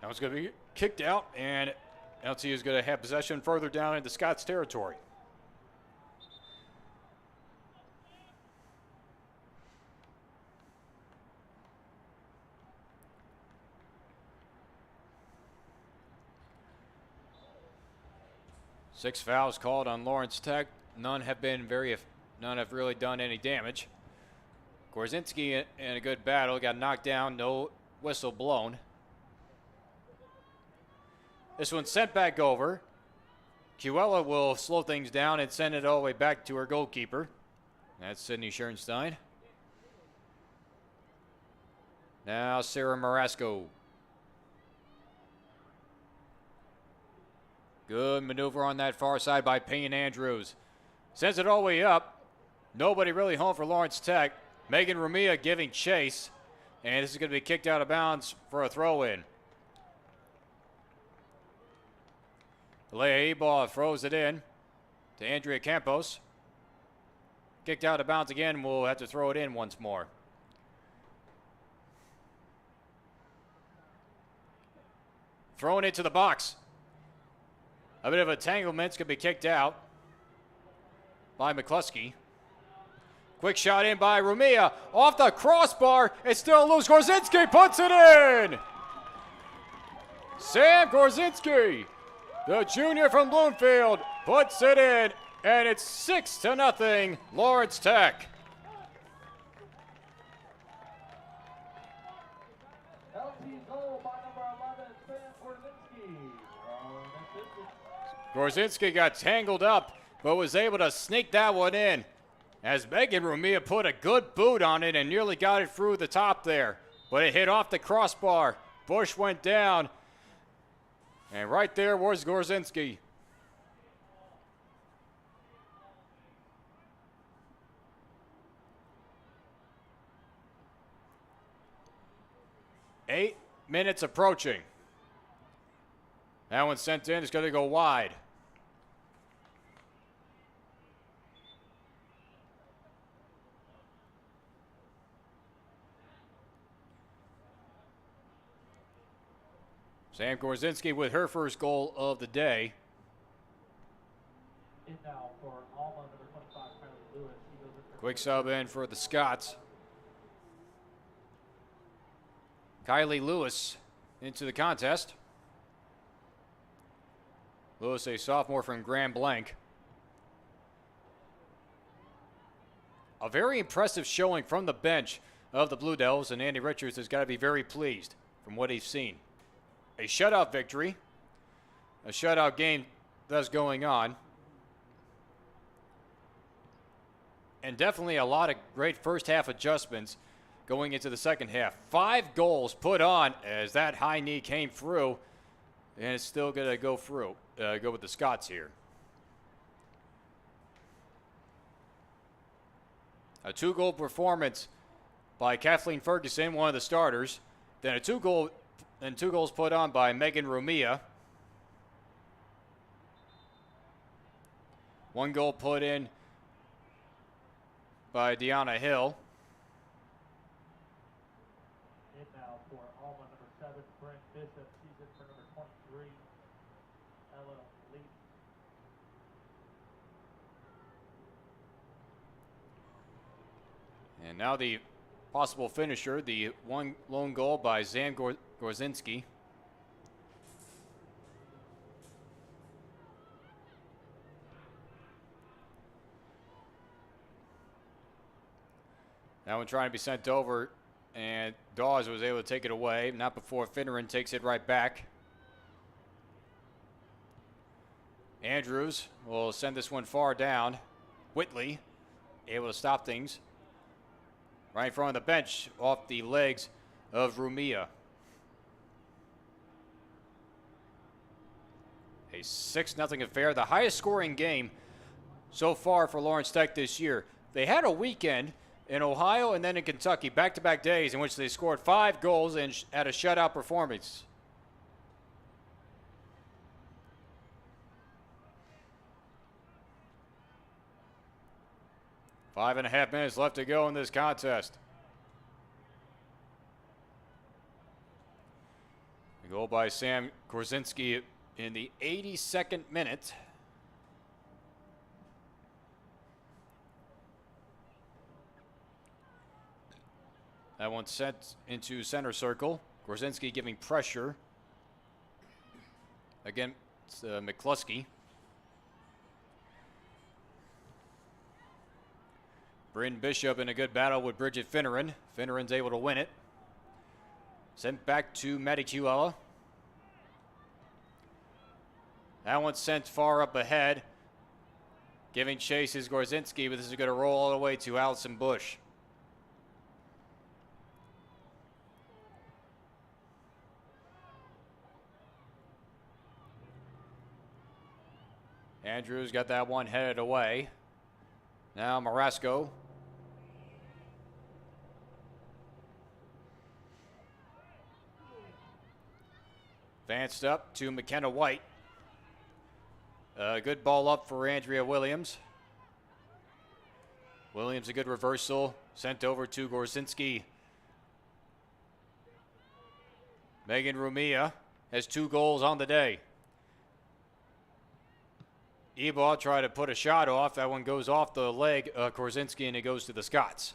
That one's going to be kicked out, and LTU is going to have possession further down into Scott's territory. Six fouls called on Lawrence Tech. None have really done any damage. Gorzinski in a good battle, got knocked down, no whistle blown. This one's sent back over. Cuella will slow things down and send it all the way back to her goalkeeper. That's Sydney Schoenstein. Now Sarah Marasco. Good maneuver on that far side by Payne Andrews. Sends it all the way up. Nobody really home for Lawrence Tech. Megan Rumia giving chase. And this is going to be kicked out of bounds for a throw-in. Leia E-ball throws it in to Andrea Campos. Kicked out of bounds again. We'll have to throw it in once more. Thrown into the box. A bit of entanglements could be kicked out by McCluskey. Quick shot in by Rumia. Off the crossbar. It's still loose. Gorzinski puts it in. Sam Gorzinski, the junior from Bloomfield, puts it in. And it's 6-0, Lawrence Tech. LTU goal by number 11, Sam Gorzinski. Gorzinski got tangled up, but was able to sneak that one in as Megan Rumia put a good boot on it and nearly got it through the top there. But it hit off the crossbar. Bush went down. And right there was Gorzinski. Eight minutes approaching. That one sent in. It's going to go wide. Sam Gorzinski with her first goal of the day. In now for Alma, number 25, Kylie Lewis. She goes in for Quick sub in for the Scots. Kylie Lewis into the contest. Lewis, a sophomore from Grand Blanc. A very impressive showing from the bench of the Blue Devils, and Andy Richards has got to be very pleased from what he's seen. A shutout victory, a shutout game that's going on, and definitely a lot of great first half adjustments going into the second half. 5 goals put on as that high knee came through, and it's still going to go through. Go with the Scots here. A 2-goal performance by Kathleen Ferguson, one of the starters. Then a 2 goals put on by Megan Rumia. 1 goal put in by Deanna Hill. in now for Alma, number 7, Brent Bishop. She's in for number 23, Ella Lee. And now the possible finisher, the 1 lone goal by Zan Gorzinski. That one trying to be sent over, and Dawes was able to take it away. Not before Finneran takes it right back. Andrews will send this one far down. Whitley able to stop things. Right in front of the bench, off the legs of Rumia. A 6-0 affair, the highest scoring game so far for Lawrence Tech this year. They had a weekend in Ohio and then in Kentucky, back-to-back days in which they scored 5 goals and had a shutout performance. Five and a half minutes left to go in this contest. A goal by Sam Gorzinski in the 82nd minute. That one sent into center circle. Gorzinski giving pressure. Again, it's McCluskey. Bryn Bishop in a good battle with Bridget Finneran. Finneran's able to win it. Sent back to Maddie Chihuahua. That one sent far up ahead. Giving chase is Gorzinski, but this is going to roll all the way to Allison Bush. Andrews got that one headed away. Now Marasco. Advanced up to McKenna White. Good ball up for Andrea Williams. Williams a good reversal. Sent over to Gorzinski. Megan Rumia has 2 goals on the day. Ebaugh tried to put a shot off. That one goes off the leg of Korzinski, and it goes to the Scots.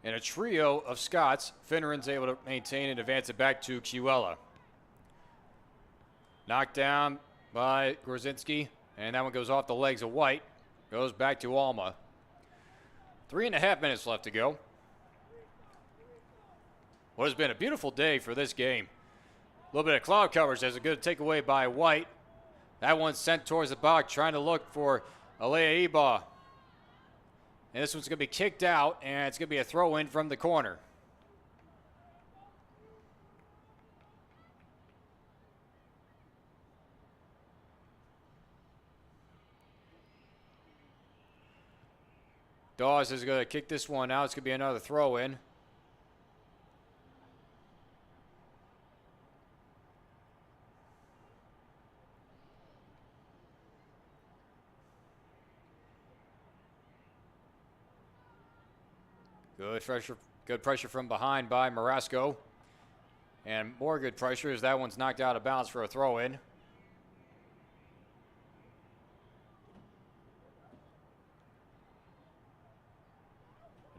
And a trio of Scots, Finneran's able to maintain and advance it back to Kiewela. Knocked down by Korzinski, and that one goes off the legs of White. Goes back to Alma. 3.5 minutes left to go. What has been a beautiful day for this game. A little bit of cloud coverage. There's a good takeaway by White. That one's sent towards the box, trying to look for Alea Ebaugh. And this one's going to be kicked out, and it's going to be a throw-in from the corner. Dawes is going to kick this one out. It's going to be another throw-in. Good pressure from behind by Marasco. And more good pressure as that one's knocked out of bounds for a throw-in.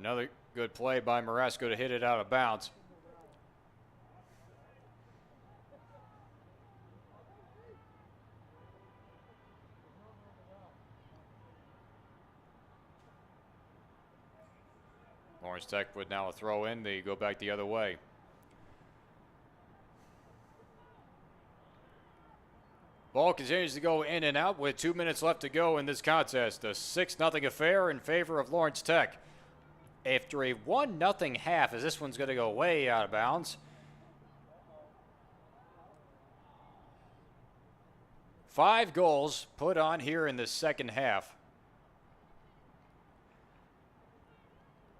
Another good play by Marasco to hit it out of bounds. Lawrence Tech with now a throw in. They go back the other way. Ball continues to go in and out with 2 minutes left to go in this contest. A 6-0 affair in favor of Lawrence Tech. After a 1-0 half, as this one's going to go way out of bounds. 5 goals put on here in the second half.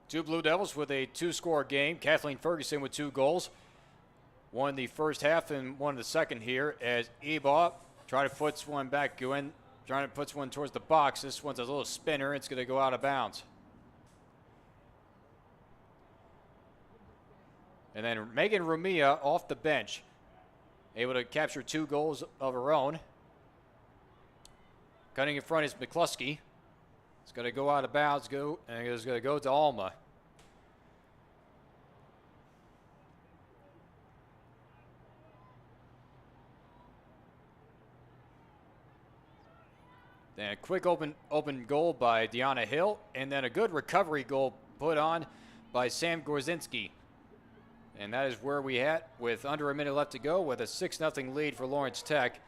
2 Blue Devils with a 2-score game. Kathleen Ferguson with 2 goals. One in the first half and one in the second here as Ebaugh trying to put one back in, trying to put one towards the box. This one's a little spinner. It's going to go out of bounds. And then Megan Rumia off the bench, able to capture 2 goals of her own. Cutting in front is McCluskey. It's going to go out of bounds, and it's going to go to Alma. Then a quick open goal by Deanna Hill, and then a good recovery goal put on by Sam Gorzinski. And that is where we at with under a minute left to go with a 6-0 lead for Lawrence Tech.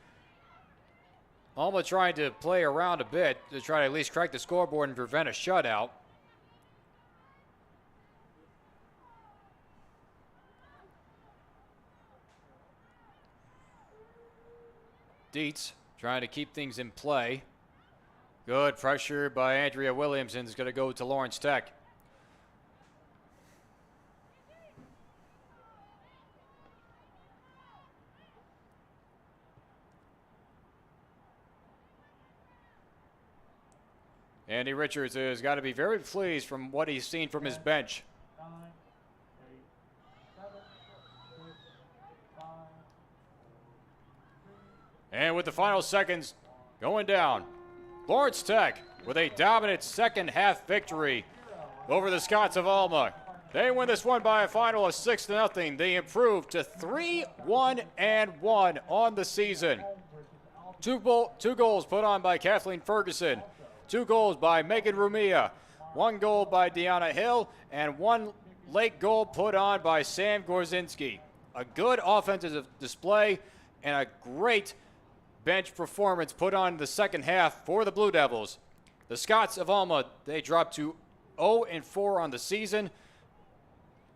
Alma trying to play around a bit to try to at least crack the scoreboard and prevent a shutout. Dietz trying to keep things in play. Good pressure by Andrea Williamson is going to go to Lawrence Tech. Andy Richards has got to be very pleased from what he's seen from his bench. 9, 8, 7, 6, 5, 3. And with the final seconds going down, Lawrence Tech with a dominant second half victory over the Scots of Alma. They win this one by a final of 6-0. They improve to 3-1-1 on the season. Two goals put on by Kathleen Ferguson. 2 goals by Megan Rumia, 1 goal by Deanna Hill, and 1 late goal put on by Sam Gorzinski. A good offensive display and a great bench performance put on in the second half for the Blue Devils. The Scots of Alma, they dropped to 0-4 on the season,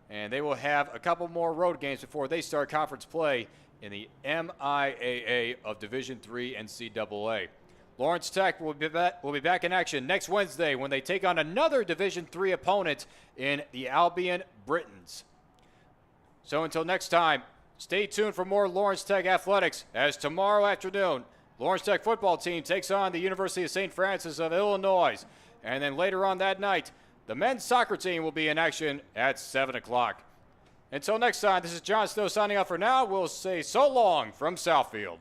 and they will have a couple more road games before they start conference play in the MIAA of Division III NCAA. Lawrence Tech will be back in action next Wednesday when they take on another Division III opponent in the Albion Britons. So until next time, stay tuned for more Lawrence Tech athletics as tomorrow afternoon Lawrence Tech football team takes on the University of St. Francis of Illinois. And then later on that night, the men's soccer team will be in action at 7 o'clock. Until next time, this is John Snow signing off for now. We'll say so long from Southfield.